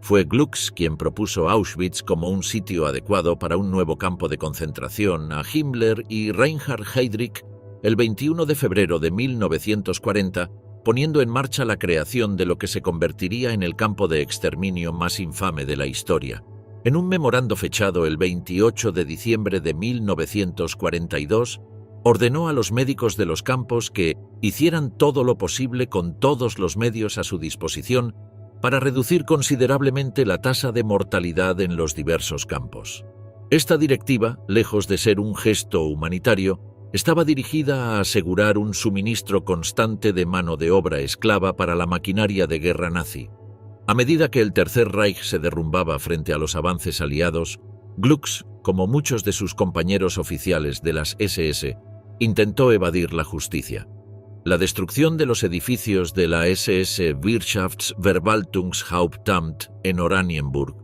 Fue Glücks quien propuso Auschwitz como un sitio adecuado para un nuevo campo de concentración a Himmler y Reinhard Heydrich el 21 de febrero de 1940, poniendo en marcha la creación de lo que se convertiría en el campo de exterminio más infame de la historia. En un memorando fechado el 28 de diciembre de 1942, ordenó a los médicos de los campos que hicieran todo lo posible con todos los medios a su disposición para reducir considerablemente la tasa de mortalidad en los diversos campos. Esta directiva, lejos de ser un gesto humanitario, estaba dirigida a asegurar un suministro constante de mano de obra esclava para la maquinaria de guerra nazi. A medida que el Tercer Reich se derrumbaba frente a los avances aliados, Glücks, como muchos de sus compañeros oficiales de las SS, intentó evadir la justicia. La destrucción de los edificios de la SS Wirtschaftsverwaltungshauptamt en Oranienburg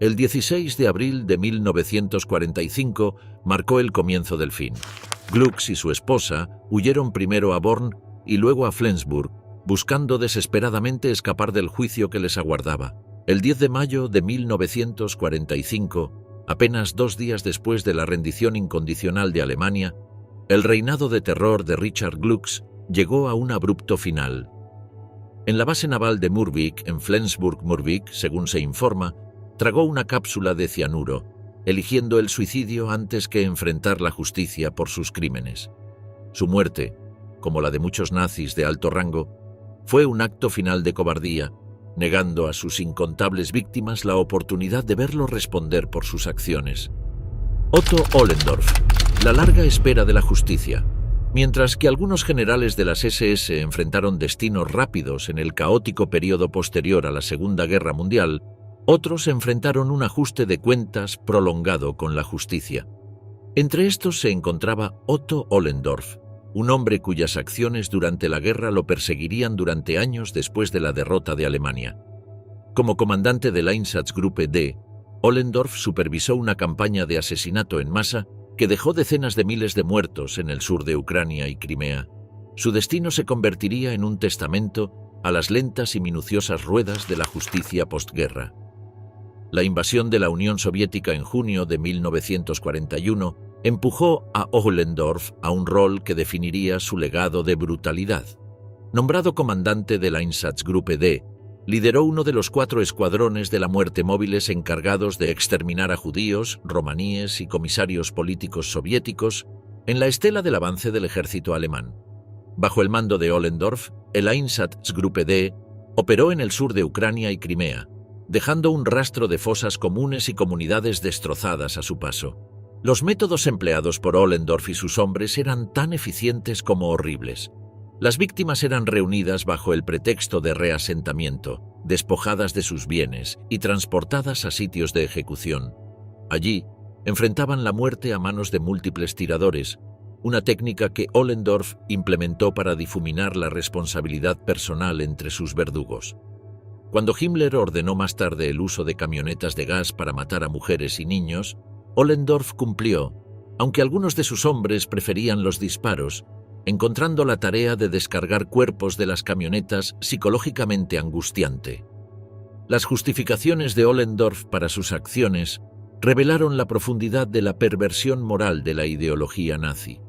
el 16 de abril de 1945 marcó el comienzo del fin. Glücks y su esposa huyeron primero a Born y luego a Flensburg, buscando desesperadamente escapar del juicio que les aguardaba. El 10 de mayo de 1945, apenas 2 días después de la rendición incondicional de Alemania, el reinado de terror de Richard Glücks llegó a un abrupto final. En la base naval de Murvik, en Flensburg-Murvik, según se informa, tragó una cápsula de cianuro, eligiendo el suicidio antes que enfrentar la justicia por sus crímenes. Su muerte, como la de muchos nazis de alto rango, fue un acto final de cobardía, negando a sus incontables víctimas la oportunidad de verlo responder por sus acciones. Otto Ollendorf, la larga espera de la justicia. Mientras que algunos generales de las SS enfrentaron destinos rápidos en el caótico periodo posterior a la Segunda Guerra Mundial, otros enfrentaron un ajuste de cuentas prolongado con la justicia. Entre estos se encontraba Otto Ollendorf, un hombre cuyas acciones durante la guerra lo perseguirían durante años después de la derrota de Alemania. Como comandante de la Einsatzgruppe D, Ollendorf supervisó una campaña de asesinato en masa que dejó decenas de miles de muertos en el sur de Ucrania y Crimea. Su destino se convertiría en un testamento a las lentas y minuciosas ruedas de la justicia postguerra. La invasión de la Unión Soviética en junio de 1941 empujó a Ollendorf a un rol que definiría su legado de brutalidad. Nombrado comandante de la Einsatzgruppe D, lideró uno de los 4 escuadrones de la muerte móviles encargados de exterminar a judíos, romaníes y comisarios políticos soviéticos en la estela del avance del ejército alemán. Bajo el mando de Ollendorf, el Einsatzgruppe D operó en el sur de Ucrania y Crimea, dejando un rastro de fosas comunes y comunidades destrozadas a su paso. Los métodos empleados por Ollendorf y sus hombres eran tan eficientes como horribles. Las víctimas eran reunidas bajo el pretexto de reasentamiento, despojadas de sus bienes y transportadas a sitios de ejecución. Allí, enfrentaban la muerte a manos de múltiples tiradores, una técnica que Ollendorff implementó para difuminar la responsabilidad personal entre sus verdugos. Cuando Himmler ordenó más tarde el uso de camionetas de gas para matar a mujeres y niños, Ollendorff cumplió, aunque algunos de sus hombres preferían los disparos, encontrando la tarea de descargar cuerpos de las camionetas psicológicamente angustiante. Las justificaciones de Ollendorff para sus acciones revelaron la profundidad de la perversión moral de la ideología nazi.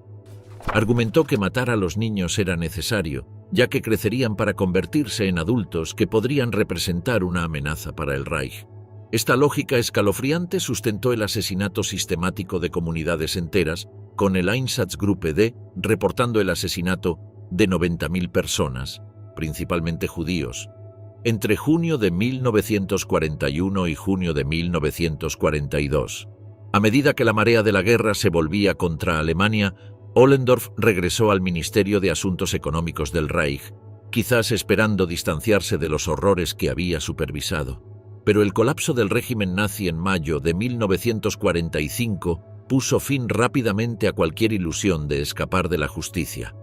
Argumentó que matar a los niños era necesario, ya que crecerían para convertirse en adultos que podrían representar una amenaza para el Reich. Esta lógica escalofriante sustentó el asesinato sistemático de comunidades enteras, con el Einsatzgruppe D reportando el asesinato de 90.000 personas, principalmente judíos, entre junio de 1941 y junio de 1942. A medida que la marea de la guerra se volvía contra Alemania, Ollendorff regresó al Ministerio de Asuntos Económicos del Reich, quizás esperando distanciarse de los horrores que había supervisado. Pero el colapso del régimen nazi en mayo de 1945 puso fin rápidamente a cualquier ilusión de escapar de la justicia.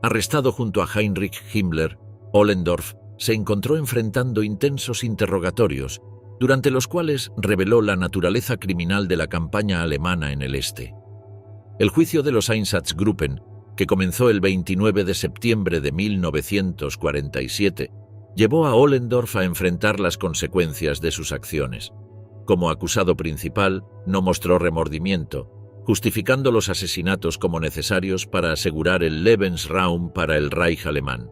Arrestado junto a Heinrich Himmler, Ollendorff se encontró enfrentando intensos interrogatorios, durante los cuales reveló la naturaleza criminal de la campaña alemana en el este. El juicio de los Einsatzgruppen, que comenzó el 29 de septiembre de 1947, llevó a Ollendorff a enfrentar las consecuencias de sus acciones. Como acusado principal, no mostró remordimiento, justificando los asesinatos como necesarios para asegurar el Lebensraum para el Reich alemán.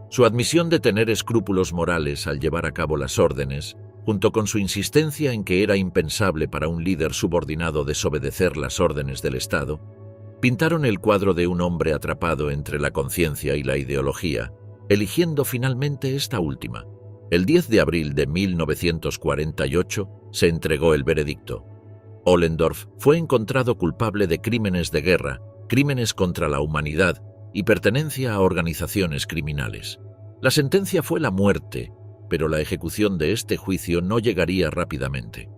Su admisión de tener escrúpulos morales al llevar a cabo las órdenes, junto con su insistencia en que era impensable para un líder subordinado desobedecer las órdenes del Estado, pintaron el cuadro de un hombre atrapado entre la conciencia y la ideología, eligiendo finalmente esta última. El 10 de abril de 1948 se entregó el veredicto. Ollendorff fue encontrado culpable de crímenes de guerra, crímenes contra la humanidad y pertenencia a organizaciones criminales. La sentencia fue la muerte, pero la ejecución de este juicio no llegaría rápidamente.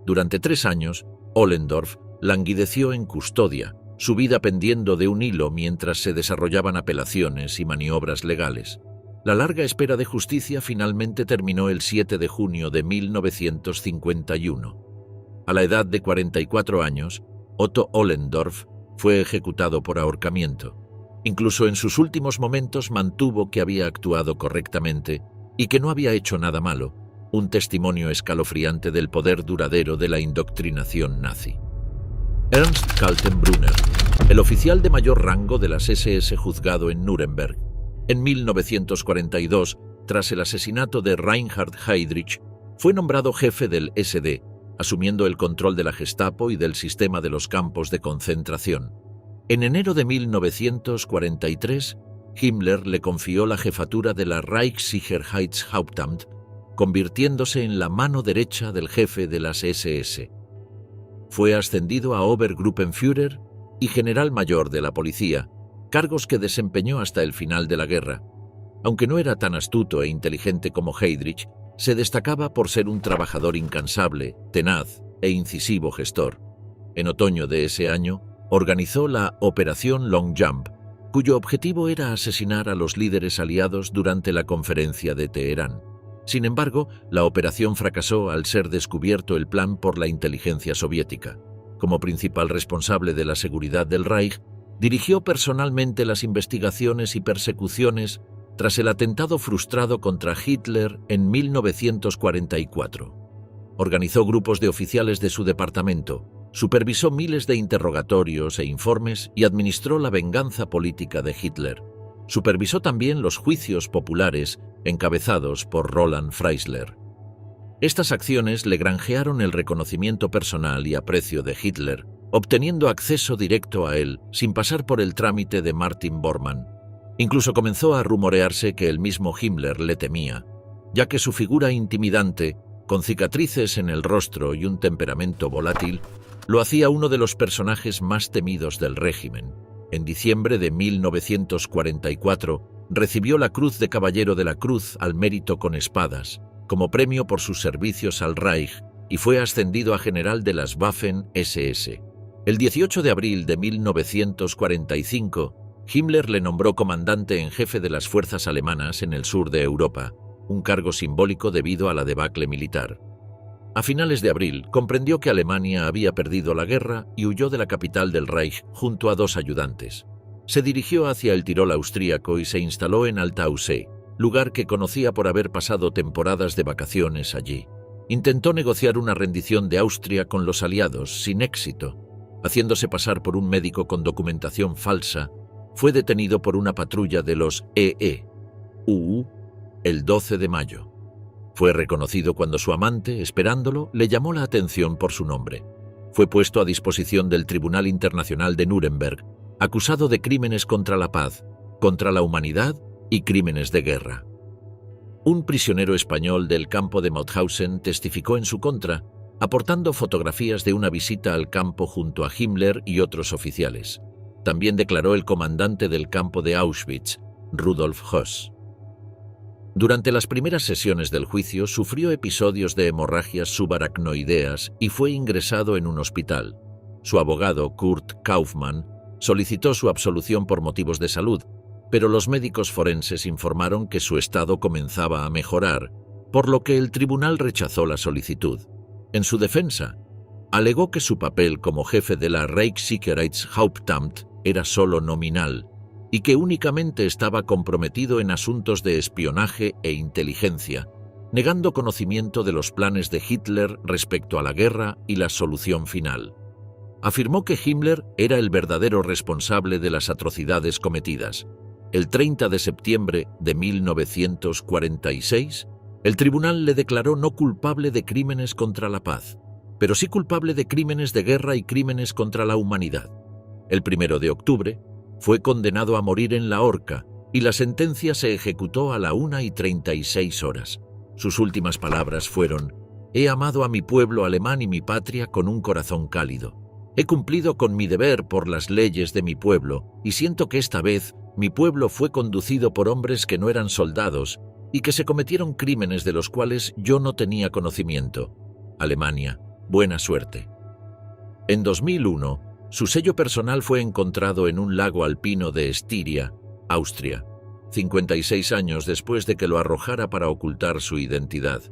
Durante 3 años, Ollendorff languideció en custodia, su vida pendiendo de un hilo mientras se desarrollaban apelaciones y maniobras legales. La larga espera de justicia finalmente terminó el 7 de junio de 1951. A la edad de 44 años, Otto Ollendorff fue ejecutado por ahorcamiento. Incluso en sus últimos momentos mantuvo que había actuado correctamente y que no había hecho nada malo, un testimonio escalofriante del poder duradero de la indoctrinación nazi. Ernst Kaltenbrunner, el oficial de mayor rango de las SS juzgado en Nuremberg, en 1942, tras el asesinato de Reinhard Heydrich, fue nombrado jefe del SD, asumiendo el control de la Gestapo y del sistema de los campos de concentración. En enero de 1943, Himmler le confió la jefatura de la Reichssicherheitshauptamt, convirtiéndose en la mano derecha del jefe de las SS. Fue ascendido a Obergruppenführer y general mayor de la policía, cargos que desempeñó hasta el final de la guerra. Aunque no era tan astuto e inteligente como Heydrich, se destacaba por ser un trabajador incansable, tenaz e incisivo gestor. En otoño de ese año, organizó la Operación Long Jump, cuyo objetivo era asesinar a los líderes aliados durante la conferencia de Teherán. Sin embargo, la operación fracasó al ser descubierto el plan por la inteligencia soviética. Como principal responsable de la seguridad del Reich, dirigió personalmente las investigaciones y persecuciones tras el atentado frustrado contra Hitler en 1944. Organizó grupos de oficiales de su departamento, supervisó miles de interrogatorios e informes y administró la venganza política de Hitler. Supervisó también los juicios populares encabezados por Roland Freisler. Estas acciones le granjearon el reconocimiento personal y aprecio de Hitler, obteniendo acceso directo a él sin pasar por el trámite de Martin Bormann. Incluso comenzó a rumorearse que el mismo Himmler le temía, ya que su figura intimidante, con cicatrices en el rostro y un temperamento volátil, lo hacía uno de los personajes más temidos del régimen. En diciembre de 1944, recibió la Cruz de Caballero de la Cruz al Mérito con Espadas, como premio por sus servicios al Reich, y fue ascendido a general de las Waffen-SS. El 18 de abril de 1945, Himmler le nombró comandante en jefe de las fuerzas alemanas en el sur de Europa, un cargo simbólico debido a la debacle militar. A finales de abril, comprendió que Alemania había perdido la guerra y huyó de la capital del Reich junto a 2 ayudantes. Se dirigió hacia el Tirol austríaco y se instaló en Altaussee, lugar que conocía por haber pasado temporadas de vacaciones allí. Intentó negociar una rendición de Austria con los aliados, sin éxito. Haciéndose pasar por un médico con documentación falsa, fue detenido por una patrulla de los EE-UU el 12 de mayo. Fue reconocido cuando su amante, esperándolo, le llamó la atención por su nombre. Fue puesto a disposición del Tribunal Internacional de Nuremberg, acusado de crímenes contra la paz, contra la humanidad y crímenes de guerra. Un prisionero español del campo de Mauthausen testificó en su contra, aportando fotografías de una visita al campo junto a Himmler y otros oficiales. También declaró el comandante del campo de Auschwitz, Rudolf Höss. Durante las primeras sesiones del juicio sufrió episodios de hemorragias subaracnoideas y fue ingresado en un hospital. Su abogado, Kurt Kaufmann, solicitó su absolución por motivos de salud, pero los médicos forenses informaron que su estado comenzaba a mejorar, por lo que el tribunal rechazó la solicitud. En su defensa, alegó que su papel como jefe de la Reichssicherheitshauptamt era solo nominal y que únicamente estaba comprometido en asuntos de espionaje e inteligencia, negando conocimiento de los planes de Hitler respecto a la guerra y la solución final. Afirmó que Himmler era el verdadero responsable de las atrocidades cometidas. El 30 de septiembre de 1946, el tribunal le declaró no culpable de crímenes contra la paz, pero sí culpable de crímenes de guerra y crímenes contra la humanidad. El 1 de octubre, fue condenado a morir en la horca y la sentencia se ejecutó a la 1:36. Sus últimas palabras fueron: «He amado a mi pueblo alemán y mi patria con un corazón cálido. He cumplido con mi deber por las leyes de mi pueblo y siento que esta vez mi pueblo fue conducido por hombres que no eran soldados y que se cometieron crímenes de los cuales yo no tenía conocimiento. Alemania, buena suerte». En 2001, su sello personal fue encontrado en un lago alpino de Estiria, Austria, 56 años después de que lo arrojara para ocultar su identidad.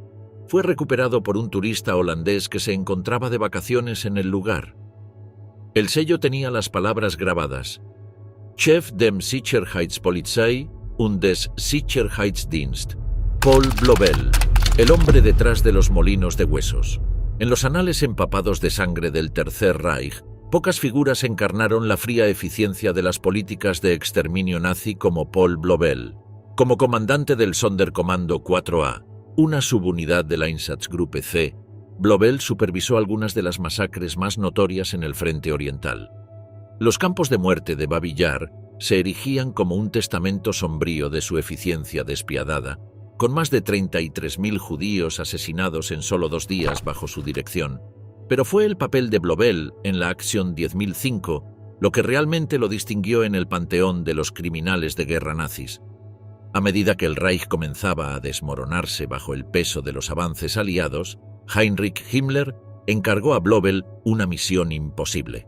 Fue recuperado por un turista holandés que se encontraba de vacaciones en el lugar. El sello tenía las palabras grabadas: Chef dem Sicherheitspolizei und des Sicherheitsdienst, Paul Blobel, el hombre detrás de los molinos de huesos. En los anales empapados de sangre del Tercer Reich, pocas figuras encarnaron la fría eficiencia de las políticas de exterminio nazi como Paul Blobel. Como comandante del Sonderkommando 4A, una subunidad de la Einsatzgruppe C, Blobel supervisó algunas de las masacres más notorias en el frente oriental. Los campos de muerte de Babi Yar se erigían como un testamento sombrío de su eficiencia despiadada, con más de 33.000 judíos asesinados en solo 2 días bajo su dirección. Pero fue el papel de Blobel en la Acción 10.005 lo que realmente lo distinguió en el panteón de los criminales de guerra nazis. A medida que el Reich comenzaba a desmoronarse bajo el peso de los avances aliados, Heinrich Himmler encargó a Blobel una misión imposible: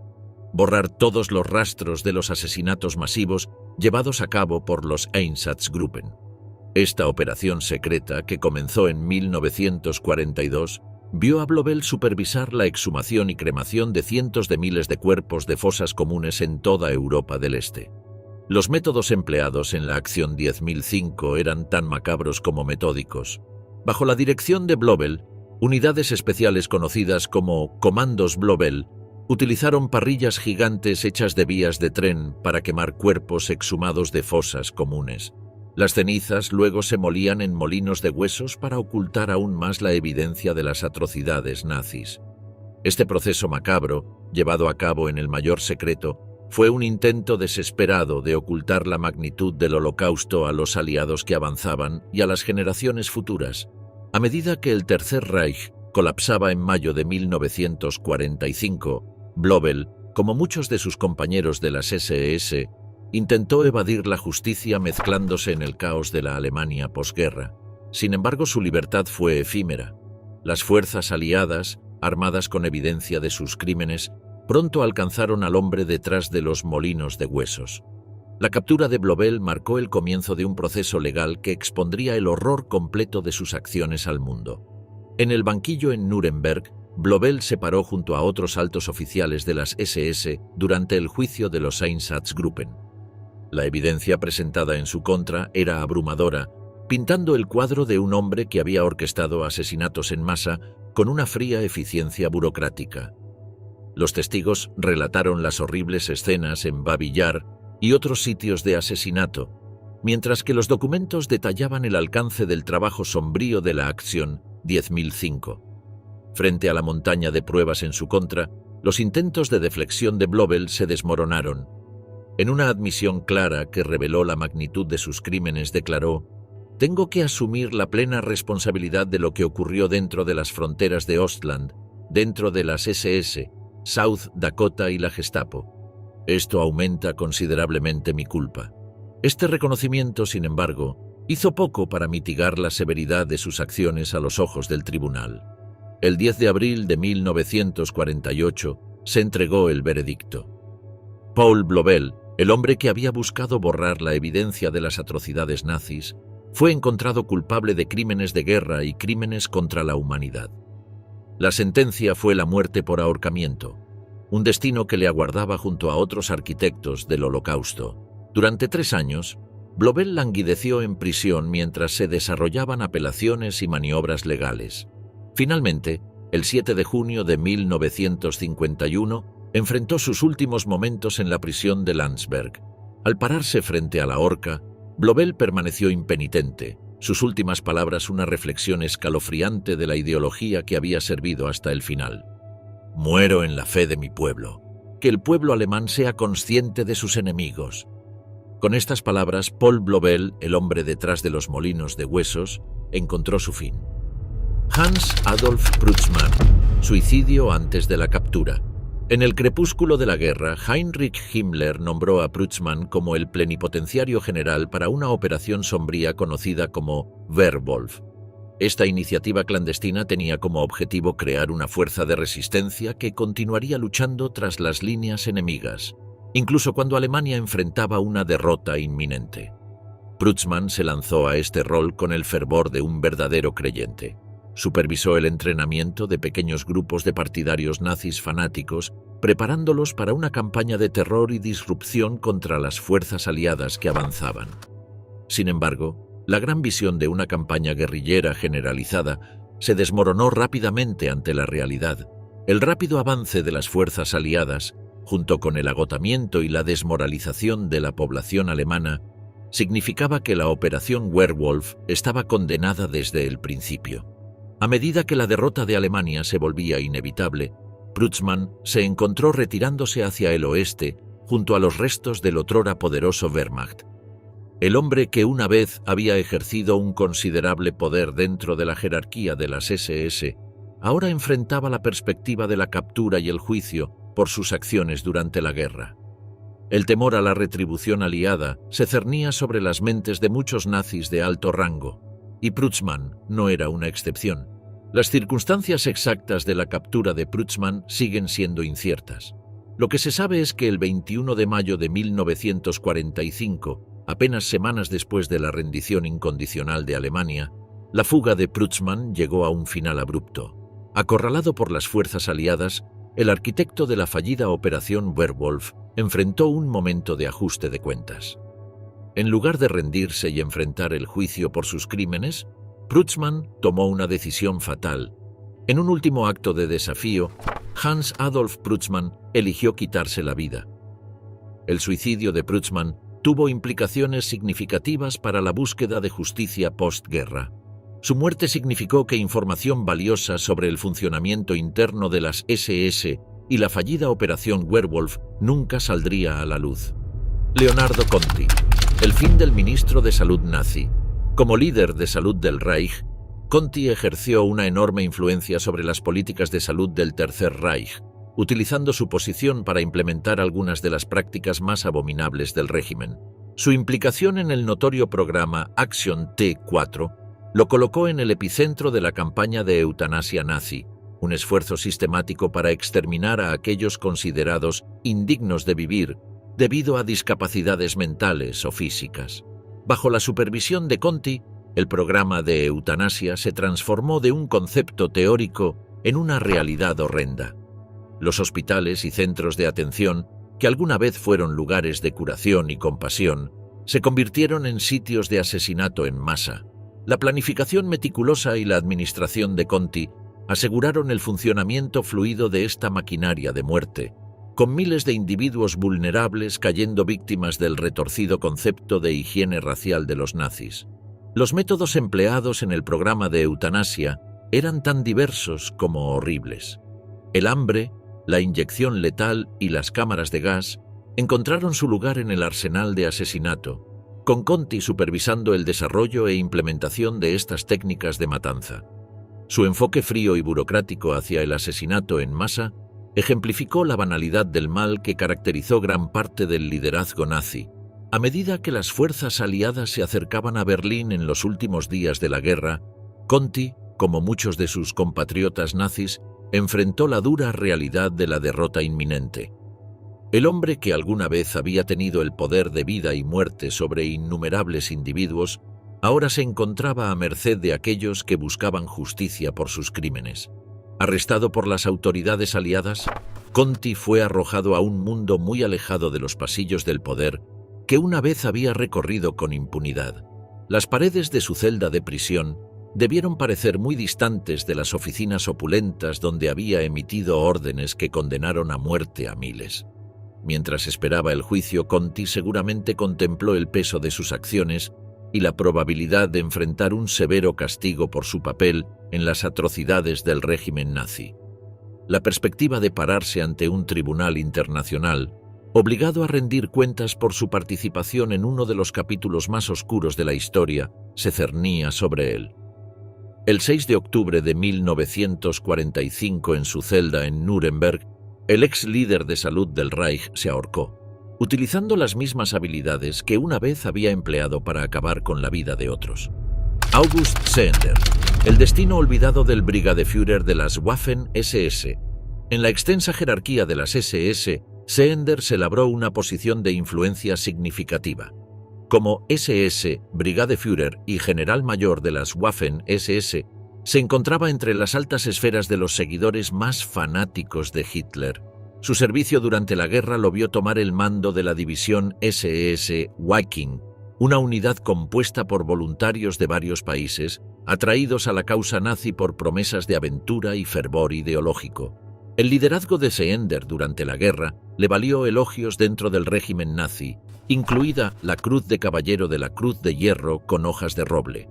borrar todos los rastros de los asesinatos masivos llevados a cabo por los Einsatzgruppen. Esta operación secreta, que comenzó en 1942, vio a Blobel supervisar la exhumación y cremación de cientos de miles de cuerpos de fosas comunes en toda Europa del Este. Los métodos empleados en la Acción 10.005 eran tan macabros como metódicos. Bajo la dirección de Blobel, unidades especiales conocidas como Comandos Blobel utilizaron parrillas gigantes hechas de vías de tren para quemar cuerpos exhumados de fosas comunes. Las cenizas luego se molían en molinos de huesos para ocultar aún más la evidencia de las atrocidades nazis. Este proceso macabro, llevado a cabo en el mayor secreto, fue un intento desesperado de ocultar la magnitud del holocausto a los aliados que avanzaban y a las generaciones futuras. A medida que el Tercer Reich colapsaba en mayo de 1945, Blobel, como muchos de sus compañeros de las SS, intentó evadir la justicia mezclándose en el caos de la Alemania posguerra. Sin embargo, su libertad fue efímera. Las fuerzas aliadas, armadas con evidencia de sus crímenes, pronto alcanzaron al hombre detrás de los molinos de huesos. La captura de Blobel marcó el comienzo de un proceso legal que expondría el horror completo de sus acciones al mundo. En el banquillo en Nuremberg, Blobel se paró junto a otros altos oficiales de las SS durante el juicio de los Einsatzgruppen. La evidencia presentada en su contra era abrumadora, pintando el cuadro de un hombre que había orquestado asesinatos en masa con una fría eficiencia burocrática. Los testigos relataron las horribles escenas en Babi Yar y otros sitios de asesinato, mientras que los documentos detallaban el alcance del trabajo sombrío de la acción 10.005. Frente a la montaña de pruebas en su contra, los intentos de deflexión de Blobel se desmoronaron. En una admisión clara que reveló la magnitud de sus crímenes, declaró: «Tengo que asumir la plena responsabilidad de lo que ocurrió dentro de las fronteras de Ostland, dentro de las SS, South Dakota y la Gestapo. Esto aumenta considerablemente mi culpa». Este reconocimiento, sin embargo, hizo poco para mitigar la severidad de sus acciones a los ojos del tribunal. El 10 de abril de 1948 se entregó el veredicto. Paul Blobel, el hombre que había buscado borrar la evidencia de las atrocidades nazis, fue encontrado culpable de crímenes de guerra y crímenes contra la humanidad. La sentencia fue la muerte por ahorcamiento, un destino que le aguardaba junto a otros arquitectos del Holocausto. Durante 3 años, Blobel languideció en prisión mientras se desarrollaban apelaciones y maniobras legales. Finalmente, el 7 de junio de 1951, enfrentó sus últimos momentos en la prisión de Landsberg. Al pararse frente a la horca, Blobel permaneció impenitente, sus últimas palabras una reflexión escalofriante de la ideología que había servido hasta el final. «Muero en la fe de mi pueblo. Que el pueblo alemán sea consciente de sus enemigos». Con estas palabras, Paul Blobel, el hombre detrás de los molinos de huesos, encontró su fin. Hans Adolf Prützmann, suicidio antes de la captura. En el crepúsculo de la guerra, Heinrich Himmler nombró a Prützmann como el plenipotenciario general para una operación sombría conocida como Werwolf. Esta iniciativa clandestina tenía como objetivo crear una fuerza de resistencia que continuaría luchando tras las líneas enemigas, incluso cuando Alemania enfrentaba una derrota inminente. Prützmann se lanzó a este rol con el fervor de un verdadero creyente. Supervisó el entrenamiento de pequeños grupos de partidarios nazis fanáticos, preparándolos para una campaña de terror y disrupción contra las fuerzas aliadas que avanzaban. Sin embargo, la gran visión de una campaña guerrillera generalizada se desmoronó rápidamente ante la realidad. El rápido avance de las fuerzas aliadas, junto con el agotamiento y la desmoralización de la población alemana, significaba que la operación Werwolf estaba condenada desde el principio. A medida que la derrota de Alemania se volvía inevitable, Prützmann se encontró retirándose hacia el oeste junto a los restos del otrora poderoso Wehrmacht. El hombre que una vez había ejercido un considerable poder dentro de la jerarquía de las SS, ahora enfrentaba la perspectiva de la captura y el juicio por sus acciones durante la guerra. El temor a la retribución aliada se cernía sobre las mentes de muchos nazis de alto rango, y Prützmann no era una excepción. Las circunstancias exactas de la captura de Prützmann siguen siendo inciertas. Lo que se sabe es que el 21 de mayo de 1945, apenas semanas después de la rendición incondicional de Alemania, la fuga de Prützmann llegó a un final abrupto. Acorralado por las fuerzas aliadas, el arquitecto de la fallida operación Werwolf enfrentó un momento de ajuste de cuentas. En lugar de rendirse y enfrentar el juicio por sus crímenes, Prützmann tomó una decisión fatal. En un último acto de desafío, Hans Adolf Prützmann eligió quitarse la vida. El suicidio de Prützmann tuvo implicaciones significativas para la búsqueda de justicia postguerra. Su muerte significó que información valiosa sobre el funcionamiento interno de las SS y la fallida operación Werwolf nunca saldría a la luz. Leonardo Conti. El fin del ministro de Salud nazi. Como líder de salud del Reich, Conti ejerció una enorme influencia sobre las políticas de salud del Tercer Reich, utilizando su posición para implementar algunas de las prácticas más abominables del régimen. Su implicación en el notorio programa Action T4 lo colocó en el epicentro de la campaña de eutanasia nazi, un esfuerzo sistemático para exterminar a aquellos considerados indignos de vivir debido a discapacidades mentales o físicas. Bajo la supervisión de Conti, el programa de eutanasia se transformó de un concepto teórico en una realidad horrenda. Los hospitales y centros de atención, que alguna vez fueron lugares de curación y compasión, se convirtieron en sitios de asesinato en masa. La planificación meticulosa y la administración de Conti aseguraron el funcionamiento fluido de esta maquinaria de muerte, con miles de individuos vulnerables cayendo víctimas del retorcido concepto de higiene racial de los nazis. Los métodos empleados en el programa de eutanasia eran tan diversos como horribles. El hambre, la inyección letal y las cámaras de gas encontraron su lugar en el arsenal de asesinato, con Conti supervisando el desarrollo e implementación de estas técnicas de matanza. Su enfoque frío y burocrático hacia el asesinato en masa ejemplificó la banalidad del mal que caracterizó gran parte del liderazgo nazi. A medida que las fuerzas aliadas se acercaban a Berlín en los últimos días de la guerra, Conti, como muchos de sus compatriotas nazis, enfrentó la dura realidad de la derrota inminente. El hombre que alguna vez había tenido el poder de vida y muerte sobre innumerables individuos, ahora se encontraba a merced de aquellos que buscaban justicia por sus crímenes. Arrestado por las autoridades aliadas, Conti fue arrojado a un mundo muy alejado de los pasillos del poder que una vez había recorrido con impunidad. Las paredes de su celda de prisión debieron parecer muy distantes de las oficinas opulentas donde había emitido órdenes que condenaron a muerte a miles. Mientras esperaba el juicio, Conti seguramente contempló el peso de sus acciones y la probabilidad de enfrentar un severo castigo por su papel en las atrocidades del régimen nazi. La perspectiva de pararse ante un tribunal internacional, obligado a rendir cuentas por su participación en uno de los capítulos más oscuros de la historia, se cernía sobre él. El 6 de octubre de 1945, en su celda en Nuremberg, el ex líder de salud del Reich se ahorcó, utilizando las mismas habilidades que una vez había empleado para acabar con la vida de otros. August Sehender, el destino olvidado del Brigadeführer de las Waffen-SS. En la extensa jerarquía de las SS, Sehender se labró una posición de influencia significativa. Como SS, Brigadeführer y general mayor de las Waffen-SS, se encontraba entre las altas esferas de los seguidores más fanáticos de Hitler. Su servicio durante la guerra lo vio tomar el mando de la división SS Viking, una unidad compuesta por voluntarios de varios países, atraídos a la causa nazi por promesas de aventura y fervor ideológico. El liderazgo de Sehender durante la guerra le valió elogios dentro del régimen nazi, incluida la Cruz de Caballero de la Cruz de Hierro con hojas de roble.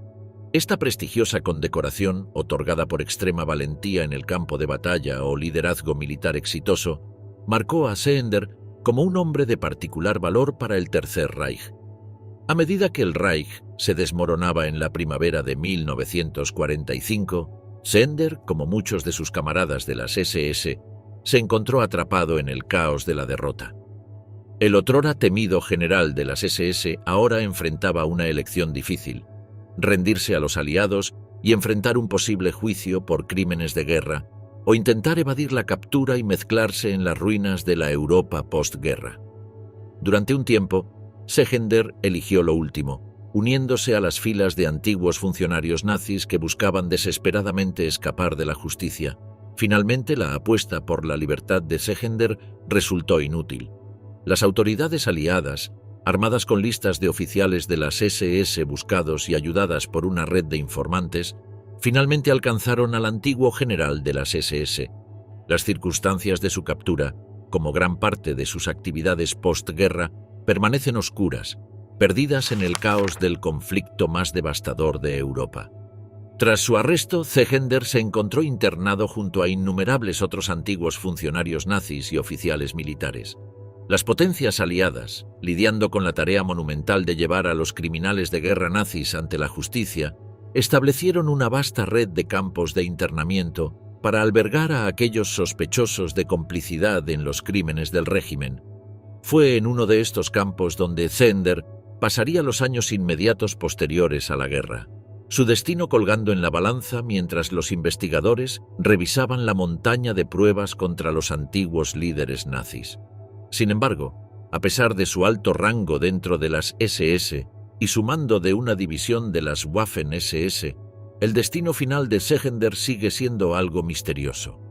Esta prestigiosa condecoración, otorgada por extrema valentía en el campo de batalla o liderazgo militar exitoso, marcó a Sehender como un hombre de particular valor para el Tercer Reich. A medida que el Reich se desmoronaba en la primavera de 1945, Sehender, como muchos de sus camaradas de las SS, se encontró atrapado en el caos de la derrota. El otrora temido general de las SS ahora enfrentaba una elección difícil: rendirse a los aliados y enfrentar un posible juicio por crímenes de guerra, o intentar evadir la captura y mezclarse en las ruinas de la Europa postguerra. Durante un tiempo, Sehender eligió lo último, uniéndose a las filas de antiguos funcionarios nazis que buscaban desesperadamente escapar de la justicia. Finalmente, la apuesta por la libertad de Sehender resultó inútil. Las autoridades aliadas, armadas con listas de oficiales de las SS buscados y ayudadas por una red de informantes, finalmente alcanzaron al antiguo general de las SS. Las circunstancias de su captura, como gran parte de sus actividades postguerra, permanecen oscuras, perdidas en el caos del conflicto más devastador de Europa. Tras su arresto, Sehender se encontró internado junto a innumerables otros antiguos funcionarios nazis y oficiales militares. Las potencias aliadas, lidiando con la tarea monumental de llevar a los criminales de guerra nazis ante la justicia, establecieron una vasta red de campos de internamiento para albergar a aquellos sospechosos de complicidad en los crímenes del régimen. Fue en uno de estos campos donde Sehender pasaría los años inmediatos posteriores a la guerra. su destino colgando en la balanza mientras los investigadores revisaban la montaña de pruebas contra los antiguos líderes nazis. Sin embargo, a pesar de su alto rango dentro de las SS y su mando de una división de las Waffen-SS, el destino final de Segender sigue siendo algo misterioso.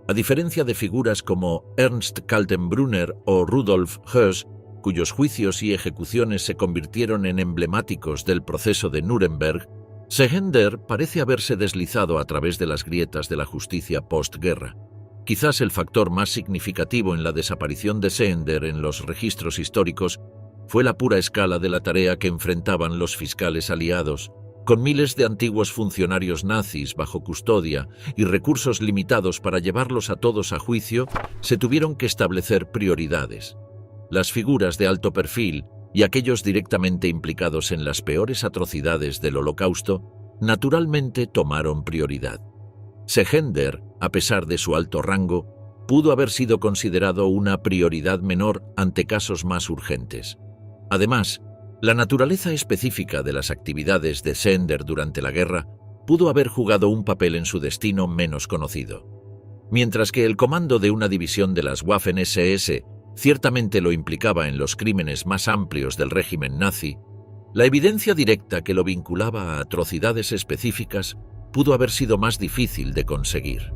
A diferencia de figuras como Ernst Kaltenbrunner o Rudolf Höss, cuyos juicios y ejecuciones se convirtieron en emblemáticos del proceso de Nuremberg, Segender parece haberse deslizado a través de las grietas de la justicia postguerra. Quizás el factor más significativo en la desaparición de Segender en los registros históricos fue la pura escala de la tarea que enfrentaban los fiscales aliados, con miles de antiguos funcionarios nazis bajo custodia y recursos limitados para llevarlos a todos a juicio. Se tuvieron que establecer prioridades. Las figuras de alto perfil y aquellos directamente implicados en las peores atrocidades del Holocausto naturalmente tomaron prioridad. Segender, a pesar de su alto rango, pudo haber sido considerado una prioridad menor ante casos más urgentes. Además, la naturaleza específica de las actividades de Segender durante la guerra pudo haber jugado un papel en su destino menos conocido. Mientras que el comando de una división de las Waffen-SS ciertamente lo implicaba en los crímenes más amplios del régimen nazi, la evidencia directa que lo vinculaba a atrocidades específicas pudo haber sido más difícil de conseguir.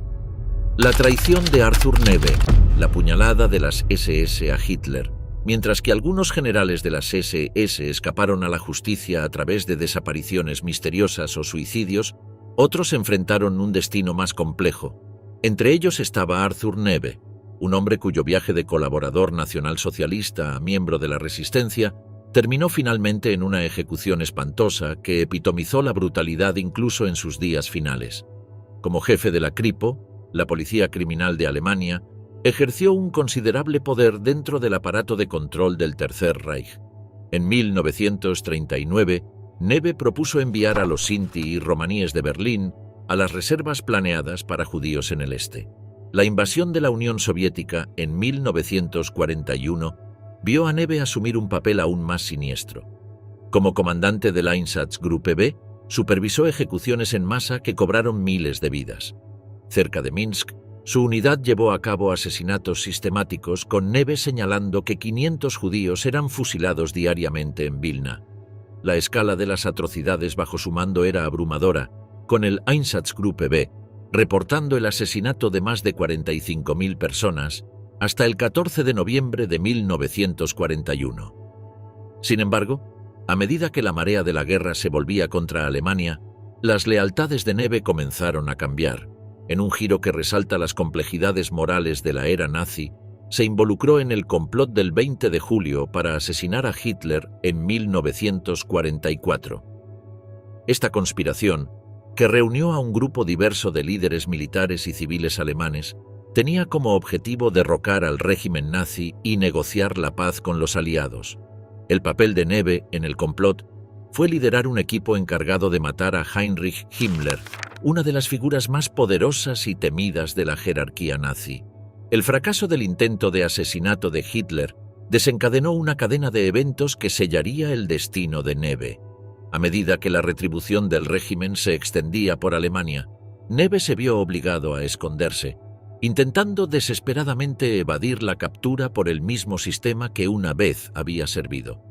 La traición de Arthur Neve, la puñalada de las SS a Hitler. Mientras que algunos generales de las SS escaparon a la justicia a través de desapariciones misteriosas o suicidios, otros enfrentaron un destino más complejo. Entre ellos estaba Arthur Neve, un hombre cuyo viaje de colaborador nacionalsocialista a miembro de la Resistencia terminó finalmente en una ejecución espantosa que epitomizó la brutalidad incluso en sus días finales. Como jefe de la Kripo, la policía criminal de Alemania, ejerció un considerable poder dentro del aparato de control del Tercer Reich. En 1939, Neve propuso enviar a los Sinti y romaníes de Berlín a las reservas planeadas para judíos en el este. La invasión de la Unión Soviética en 1941 vio a Neve asumir un papel aún más siniestro. Como comandante del Einsatzgruppe B, supervisó ejecuciones en masa que cobraron miles de vidas. Cerca de Minsk, su unidad llevó a cabo asesinatos sistemáticos con Neve señalando que 500 judíos eran fusilados diariamente en Vilna. La escala de las atrocidades bajo su mando era abrumadora, con el Einsatzgruppe B reportando el asesinato de más de 45.000 personas hasta el 14 de noviembre de 1941. Sin embargo, a medida que la marea de la guerra se volvía contra Alemania, las lealtades de Neve comenzaron a cambiar. En un giro que resalta las complejidades morales de la era nazi, se involucró en el complot del 20 de julio para asesinar a Hitler en 1944. Esta conspiración, que reunió a un grupo diverso de líderes militares y civiles alemanes, tenía como objetivo derrocar al régimen nazi y negociar la paz con los aliados. El papel de Neve en el complot fue liderar un equipo encargado de matar a Heinrich Himmler, una de las figuras más poderosas y temidas de la jerarquía nazi. El fracaso del intento de asesinato de Hitler desencadenó una cadena de eventos que sellaría el destino de Neve. A medida que la retribución del régimen se extendía por Alemania, Neve se vio obligado a esconderse, intentando desesperadamente evadir la captura por el mismo sistema que una vez había servido.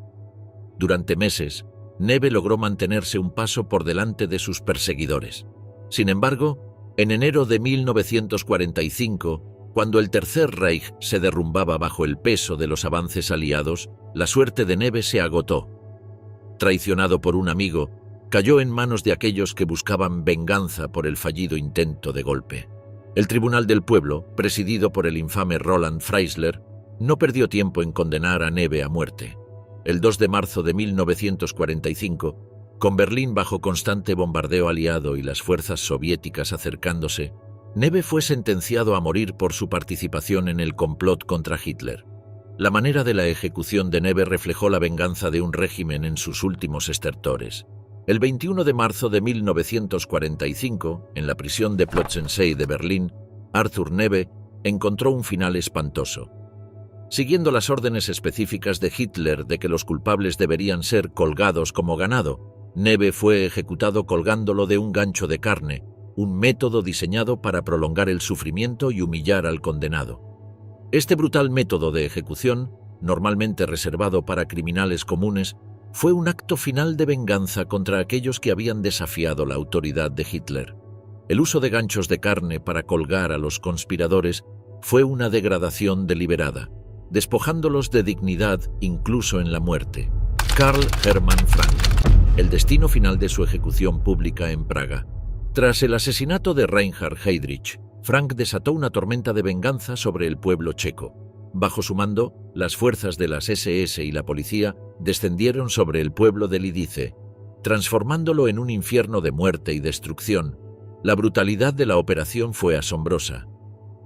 Durante meses, Neve logró mantenerse un paso por delante de sus perseguidores. Sin embargo, en enero de 1945, cuando el Tercer Reich se derrumbaba bajo el peso de los avances aliados, la suerte de Neve se agotó. Traicionado por un amigo, cayó en manos de aquellos que buscaban venganza por el fallido intento de golpe. El Tribunal del Pueblo, presidido por el infame Roland Freisler, no perdió tiempo en condenar a Neve a muerte. El 2 de marzo de 1945, con Berlín bajo constante bombardeo aliado y las fuerzas soviéticas acercándose, Neve fue sentenciado a morir por su participación en el complot contra Hitler. La manera de la ejecución de Neve reflejó la venganza de un régimen en sus últimos estertores. El 21 de marzo de 1945, en la prisión de Plötzensee de Berlín, Arthur Neve encontró un final espantoso. Siguiendo las órdenes específicas de Hitler de que los culpables deberían ser colgados como ganado, Neve fue ejecutado colgándolo de un gancho de carne, un método diseñado para prolongar el sufrimiento y humillar al condenado. Este brutal método de ejecución, normalmente reservado para criminales comunes, fue un acto final de venganza contra aquellos que habían desafiado la autoridad de Hitler. El uso de ganchos de carne para colgar a los conspiradores fue una degradación deliberada, despojándolos de dignidad incluso en la muerte. Karl Hermann Frank. El destino final de su ejecución pública en Praga. Tras el asesinato de Reinhard Heydrich, Frank desató una tormenta de venganza sobre el pueblo checo. Bajo su mando, las fuerzas de las SS y la policía descendieron sobre el pueblo de Lidice, transformándolo en un infierno de muerte y destrucción. La brutalidad de la operación fue asombrosa.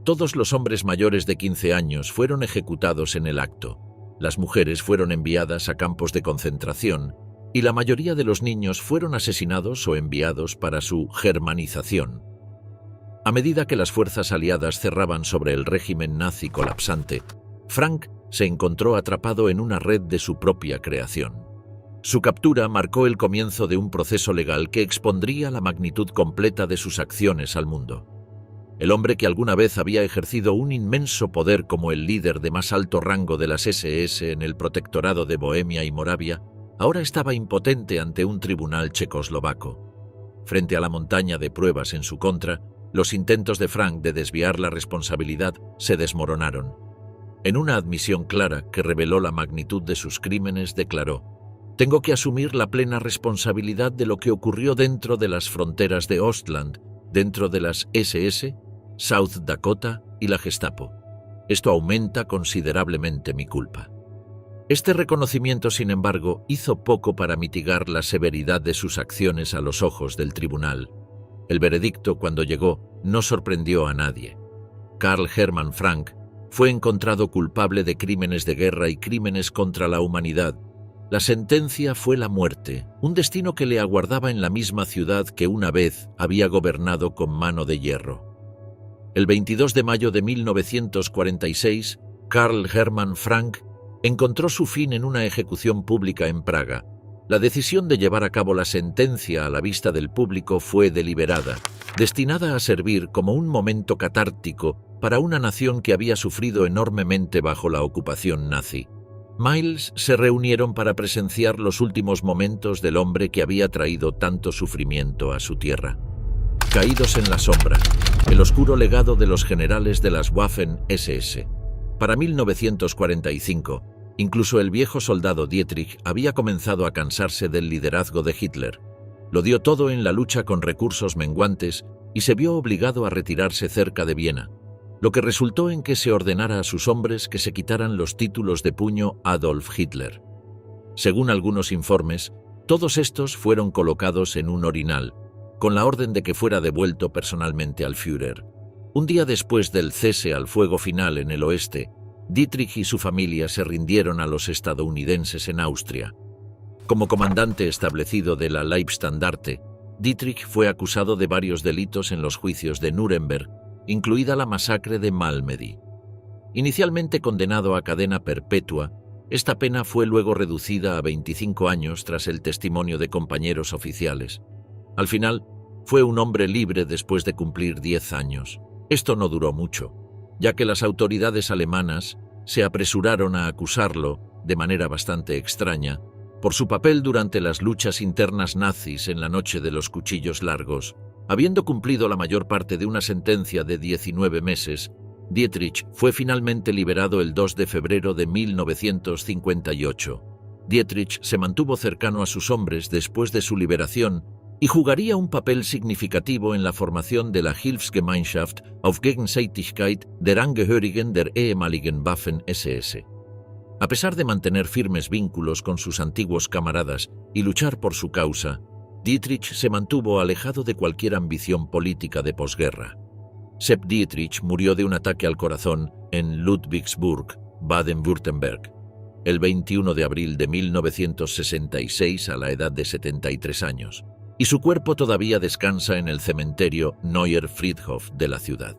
Todos los hombres mayores de 15 años fueron ejecutados en el acto. Las mujeres fueron enviadas a campos de concentración y la mayoría de los niños fueron asesinados o enviados para su germanización. A medida que las fuerzas aliadas cerraban sobre el régimen nazi colapsante, Frank se encontró atrapado en una red de su propia creación. Su captura marcó el comienzo de un proceso legal que expondría la magnitud completa de sus acciones al mundo. El hombre que alguna vez había ejercido un inmenso poder como el líder de más alto rango de las SS en el protectorado de Bohemia y Moravia, ahora estaba impotente ante un tribunal checoslovaco. Frente a la montaña de pruebas en su contra, los intentos de Frank de desviar la responsabilidad se desmoronaron. En una admisión clara que reveló la magnitud de sus crímenes, declaró: «Tengo que asumir la plena responsabilidad de lo que ocurrió dentro de las fronteras de Ostland, dentro de las SS, South Dakota y la Gestapo. Esto aumenta considerablemente mi culpa». Este reconocimiento, sin embargo, hizo poco para mitigar la severidad de sus acciones a los ojos del tribunal. El veredicto, cuando llegó, no sorprendió a nadie. Karl Hermann Frank fue encontrado culpable de crímenes de guerra y crímenes contra la humanidad. La sentencia fue la muerte, un destino que le aguardaba en la misma ciudad que una vez había gobernado con mano de hierro. El 22 de mayo de 1946, Karl Hermann Frank encontró su fin en una ejecución pública en Praga. La decisión de llevar a cabo la sentencia a la vista del público fue deliberada, destinada a servir como un momento catártico para una nación que había sufrido enormemente bajo la ocupación nazi. Miles se reunieron para presenciar los últimos momentos del hombre que había traído tanto sufrimiento a su tierra. Caídos en la sombra, el oscuro legado de los generales de las Waffen-SS. Para 1945, incluso el viejo soldado Dietrich había comenzado a cansarse del liderazgo de Hitler. Lo dio todo en la lucha con recursos menguantes y se vio obligado a retirarse cerca de Viena, lo que resultó en que se ordenara a sus hombres que se quitaran los títulos de puño Adolf Hitler. Según algunos informes, todos estos fueron colocados en un orinal, con la orden de que fuera devuelto personalmente al Führer. Un día después del cese al fuego final en el oeste, Dietrich y su familia se rindieron a los estadounidenses en Austria. Como comandante establecido de la Leibstandarte, Dietrich fue acusado de varios delitos en los juicios de Nuremberg, incluida la masacre de Malmedy. Inicialmente condenado a cadena perpetua, esta pena fue luego reducida a 25 años tras el testimonio de compañeros oficiales. Al final, fue un hombre libre después de cumplir 10 años. Esto no duró mucho, ya que las autoridades alemanas se apresuraron a acusarlo, de manera bastante extraña, por su papel durante las luchas internas nazis en la noche de los cuchillos largos. Habiendo cumplido la mayor parte de una sentencia de 19 meses, Dietrich fue finalmente liberado el 2 de febrero de 1958. Dietrich se mantuvo cercano a sus hombres después de su liberación y jugaría un papel significativo en la formación de la Hilfsgemeinschaft auf Gegenseitigkeit der Angehörigen der ehemaligen Waffen-SS. A pesar de mantener firmes vínculos con sus antiguos camaradas y luchar por su causa, Dietrich se mantuvo alejado de cualquier ambición política de posguerra. Sepp Dietrich murió de un ataque al corazón en Ludwigsburg, Baden-Württemberg, el 21 de abril de 1966 a la edad de 73 años, y su cuerpo todavía descansa en el cementerio Neuer Friedhof de la ciudad.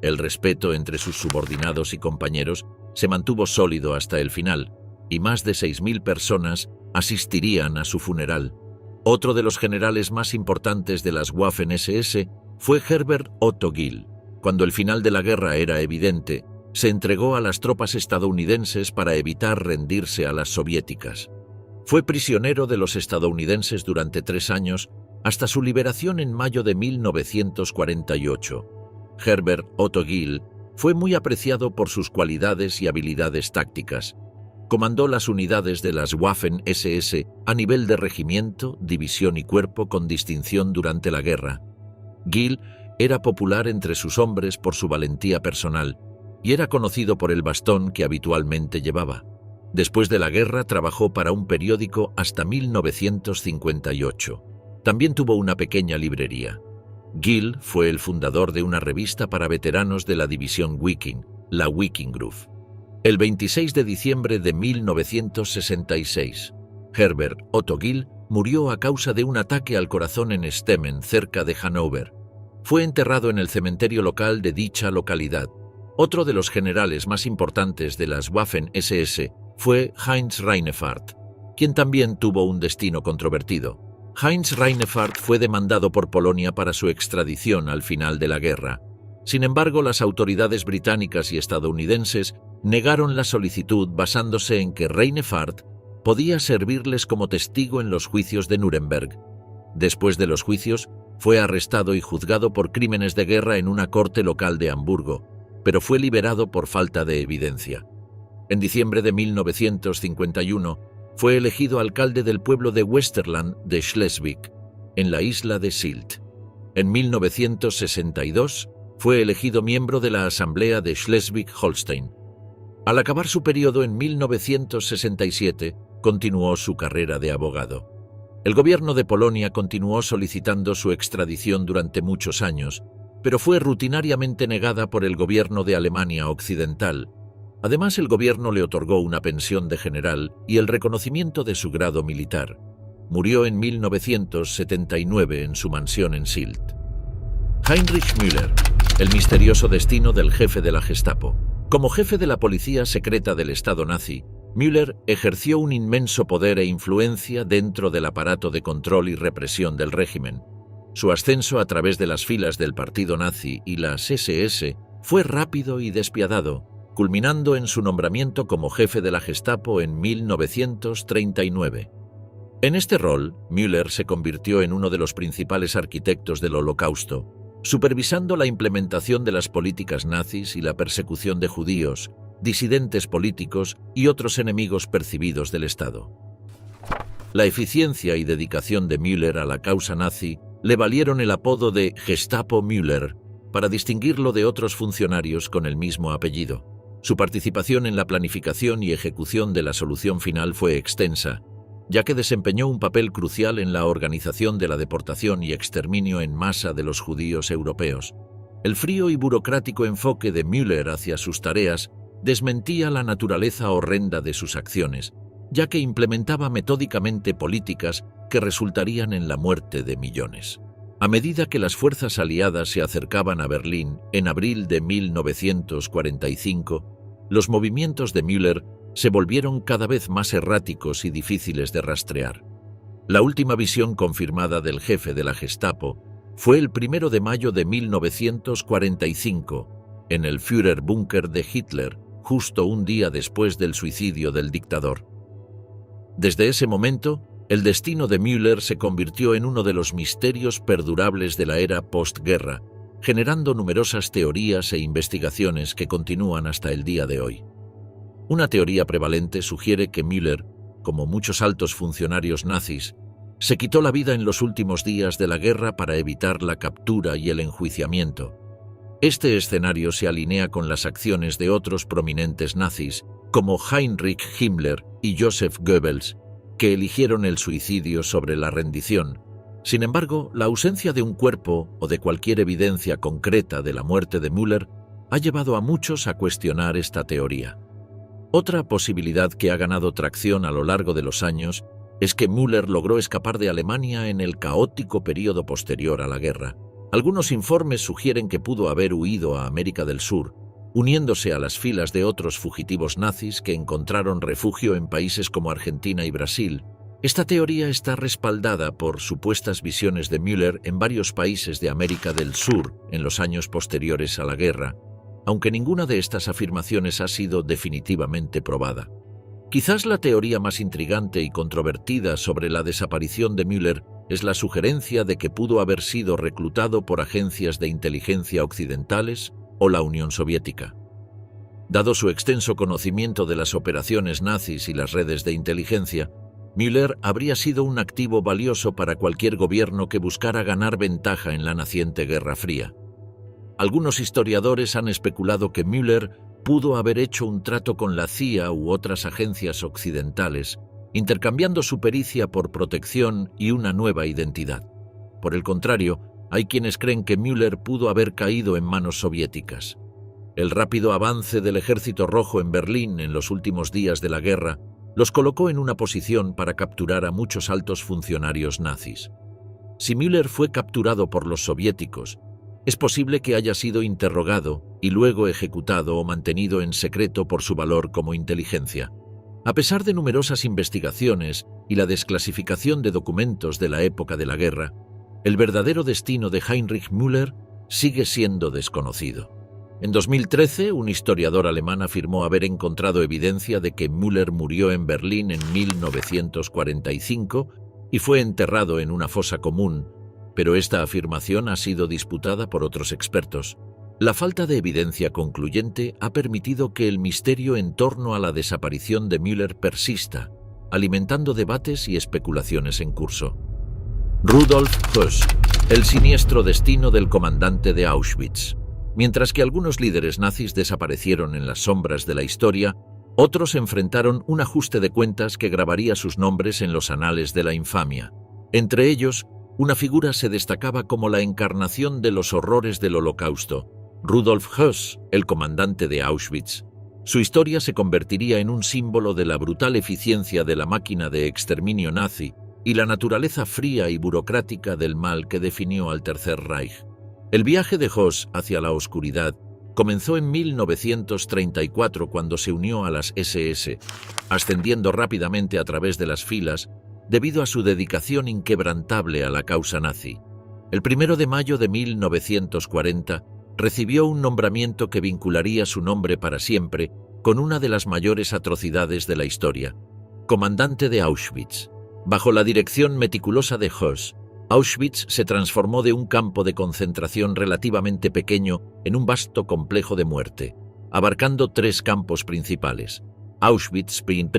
El respeto entre sus subordinados y compañeros se mantuvo sólido hasta el final, y más de 6.000 personas asistirían a su funeral. Otro de los generales más importantes de las Waffen-SS fue Herbert Otto Gill. Cuando el final de la guerra era evidente, se entregó a las tropas estadounidenses para evitar rendirse a las soviéticas. Fue prisionero de los estadounidenses durante 3 años hasta su liberación en mayo de 1948. Herbert Otto Gill fue muy apreciado por sus cualidades y habilidades tácticas. Comandó las unidades de las Waffen-SS a nivel de regimiento, división y cuerpo con distinción durante la guerra. Gill era popular entre sus hombres por su valentía personal y era conocido por el bastón que habitualmente llevaba. Después de la guerra trabajó para un periódico hasta 1958. También tuvo una pequeña librería. Gill fue el fundador de una revista para veteranos de la división Viking, la Viking Group. El 26 de diciembre de 1966, Herbert Otto Gill murió a causa de un ataque al corazón en Stemmen, cerca de Hannover. Fue enterrado en el cementerio local de dicha localidad. Otro de los generales más importantes de las Waffen-SS fue Heinz Reinefeld, quien también tuvo un destino controvertido. Heinz Reinefeld fue demandado por Polonia para su extradición al final de la guerra. Sin embargo, las autoridades británicas y estadounidenses negaron la solicitud basándose en que Reinefeld podía servirles como testigo en los juicios de Nuremberg. Después de los juicios, fue arrestado y juzgado por crímenes de guerra en una corte local de Hamburgo, pero fue liberado por falta de evidencia. En diciembre de 1951, fue elegido alcalde del pueblo de Westerland de Schleswig, en la isla de Sylt. En 1962, fue elegido miembro de la Asamblea de Schleswig-Holstein. Al acabar su periodo en 1967, continuó su carrera de abogado. El gobierno de Polonia continuó solicitando su extradición durante muchos años, pero fue rutinariamente negada por el gobierno de Alemania Occidental. Además, el gobierno le otorgó una pensión de general y el reconocimiento de su grado militar. Murió en 1979 en su mansión en Sylt. Heinrich Müller, el misterioso destino del jefe de la Gestapo. Como jefe de la policía secreta del Estado nazi, Müller ejerció un inmenso poder e influencia dentro del aparato de control y represión del régimen. Su ascenso a través de las filas del partido nazi y las SS fue rápido y despiadado, culminando en su nombramiento como jefe de la Gestapo en 1939. En este rol, Müller se convirtió en uno de los principales arquitectos del Holocausto, supervisando la implementación de las políticas nazis y la persecución de judíos, disidentes políticos y otros enemigos percibidos del Estado. La eficiencia y dedicación de Müller a la causa nazi le valieron el apodo de Gestapo Müller, para distinguirlo de otros funcionarios con el mismo apellido. Su participación en la planificación y ejecución de la solución final fue extensa, ya que desempeñó un papel crucial en la organización de la deportación y exterminio en masa de los judíos europeos. El frío y burocrático enfoque de Müller hacia sus tareas desmentía la naturaleza horrenda de sus acciones, ya que implementaba metódicamente políticas que resultarían en la muerte de millones. A medida que las fuerzas aliadas se acercaban a Berlín en abril de 1945, los movimientos de Müller se volvieron cada vez más erráticos y difíciles de rastrear. La última visión confirmada del jefe de la Gestapo fue el 1 de mayo de 1945, en el Führerbunker de Hitler, justo un día después del suicidio del dictador. Desde ese momento, el destino de Müller se convirtió en uno de los misterios perdurables de la era postguerra, generando numerosas teorías e investigaciones que continúan hasta el día de hoy. Una teoría prevalente sugiere que Müller, como muchos altos funcionarios nazis, se quitó la vida en los últimos días de la guerra para evitar la captura y el enjuiciamiento. Este escenario se alinea con las acciones de otros prominentes nazis, como Heinrich Himmler y Joseph Goebbels, que eligieron el suicidio sobre la rendición. Sin embargo, la ausencia de un cuerpo o de cualquier evidencia concreta de la muerte de Müller ha llevado a muchos a cuestionar esta teoría. Otra posibilidad que ha ganado tracción a lo largo de los años es que Müller logró escapar de Alemania en el caótico período posterior a la guerra. Algunos informes sugieren que pudo haber huido a América del Sur, uniéndose a las filas de otros fugitivos nazis que encontraron refugio en países como Argentina y Brasil. Esta teoría está respaldada por supuestas visiones de Müller en varios países de América del Sur en los años posteriores a la guerra, aunque ninguna de estas afirmaciones ha sido definitivamente probada. Quizás la teoría más intrigante y controvertida sobre la desaparición de Müller es la sugerencia de que pudo haber sido reclutado por agencias de inteligencia occidentales o la Unión Soviética. Dado su extenso conocimiento de las operaciones nazis y las redes de inteligencia, Müller habría sido un activo valioso para cualquier gobierno que buscara ganar ventaja en la naciente Guerra Fría. Algunos historiadores han especulado que Müller pudo haber hecho un trato con la CIA u otras agencias occidentales, intercambiando su pericia por protección y una nueva identidad. Por el contrario, hay quienes creen que Müller pudo haber caído en manos soviéticas. El rápido avance del Ejército Rojo en Berlín en los últimos días de la guerra los colocó en una posición para capturar a muchos altos funcionarios nazis. Si Müller fue capturado por los soviéticos, es posible que haya sido interrogado y luego ejecutado o mantenido en secreto por su valor como inteligencia. A pesar de numerosas investigaciones y la desclasificación de documentos de la época de la guerra, el verdadero destino de Heinrich Müller sigue siendo desconocido. En 2013, un historiador alemán afirmó haber encontrado evidencia de que Müller murió en Berlín en 1945 y fue enterrado en una fosa común, pero esta afirmación ha sido disputada por otros expertos. La falta de evidencia concluyente ha permitido que el misterio en torno a la desaparición de Müller persista, alimentando debates y especulaciones en curso. Rudolf Höss, el siniestro destino del comandante de Auschwitz. Mientras que algunos líderes nazis desaparecieron en las sombras de la historia, otros enfrentaron un ajuste de cuentas que grabaría sus nombres en los anales de la infamia. Entre ellos, una figura se destacaba como la encarnación de los horrores del Holocausto, Rudolf Höss, el comandante de Auschwitz. Su historia se convertiría en un símbolo de la brutal eficiencia de la máquina de exterminio nazi y la naturaleza fría y burocrática del mal que definió al Tercer Reich. El viaje de Höss hacia la oscuridad comenzó en 1934 cuando se unió a las SS, ascendiendo rápidamente a través de las filas debido a su dedicación inquebrantable a la causa nazi. El 1 de mayo de 1940 recibió un nombramiento que vincularía su nombre para siempre con una de las mayores atrocidades de la historia, comandante de Auschwitz. Bajo la dirección meticulosa de Höss, Auschwitz se transformó de un campo de concentración relativamente pequeño en un vasto complejo de muerte, abarcando 3 campos principales: Auschwitz I,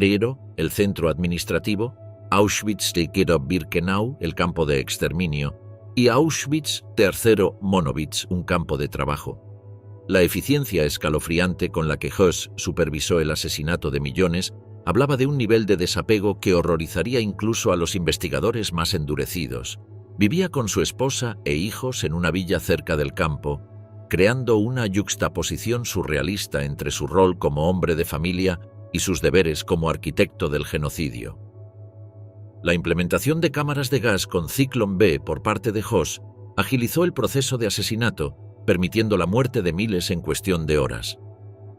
el centro administrativo, Auschwitz-Birkenau, el campo de exterminio, y Auschwitz III Monowitz, un campo de trabajo. La eficiencia escalofriante con la que Höss supervisó el asesinato de millones hablaba de un nivel de desapego que horrorizaría incluso a los investigadores más endurecidos. Vivía con su esposa e hijos en una villa cerca del campo, creando una yuxtaposición surrealista entre su rol como hombre de familia y sus deberes como arquitecto del genocidio. La implementación de cámaras de gas con Zyklon B por parte de Höss agilizó el proceso de asesinato, permitiendo la muerte de miles en cuestión de horas.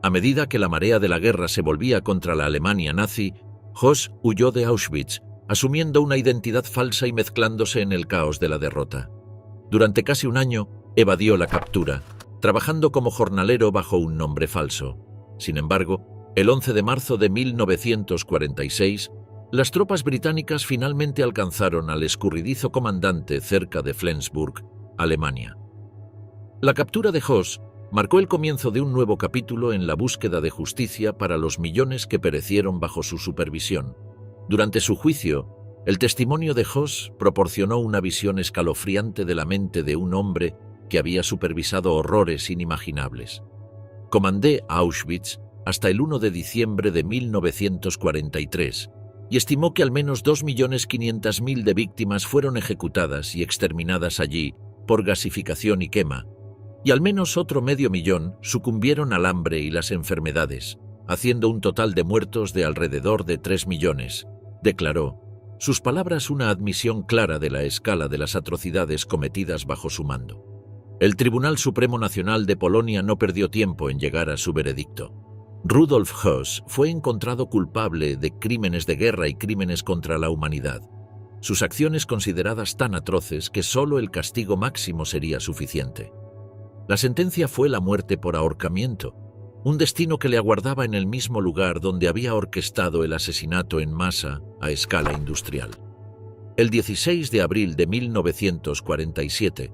A medida que la marea de la guerra se volvía contra la Alemania nazi, Höss huyó de Auschwitz, asumiendo una identidad falsa y mezclándose en el caos de la derrota. Durante casi un año, evadió la captura, trabajando como jornalero bajo un nombre falso. Sin embargo, el 11 de marzo de 1946, las tropas británicas finalmente alcanzaron al escurridizo comandante cerca de Flensburg, Alemania. La captura de Höss marcó el comienzo de un nuevo capítulo en la búsqueda de justicia para los millones que perecieron bajo su supervisión. Durante su juicio, el testimonio de Höss proporcionó una visión escalofriante de la mente de un hombre que había supervisado horrores inimaginables. Comandé a Auschwitz hasta el 1 de diciembre de 1943 y estimó que al menos 2.500.000 de víctimas fueron ejecutadas y exterminadas allí por gasificación y quema, y al menos otro 500.000 sucumbieron al hambre y las enfermedades, haciendo un total de muertos de alrededor de 3 millones, declaró. Sus palabras una admisión clara de la escala de las atrocidades cometidas bajo su mando. El Tribunal Supremo Nacional de Polonia no perdió tiempo en llegar a su veredicto. Rudolf Höss fue encontrado culpable de crímenes de guerra y crímenes contra la humanidad. Sus acciones consideradas tan atroces que solo el castigo máximo sería suficiente. La sentencia fue la muerte por ahorcamiento, un destino que le aguardaba en el mismo lugar donde había orquestado el asesinato en masa a escala industrial. El 16 de abril de 1947,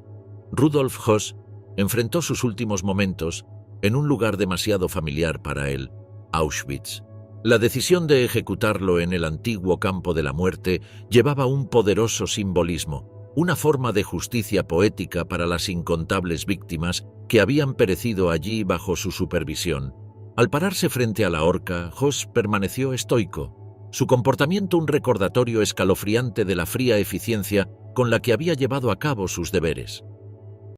Rudolf Höss enfrentó sus últimos momentos en un lugar demasiado familiar para él, Auschwitz. La decisión de ejecutarlo en el antiguo campo de la muerte llevaba un poderoso simbolismo, una forma de justicia poética para las incontables víctimas que habían perecido allí bajo su supervisión. Al pararse frente a la horca, Höss permaneció estoico, su comportamiento un recordatorio escalofriante de la fría eficiencia con la que había llevado a cabo sus deberes.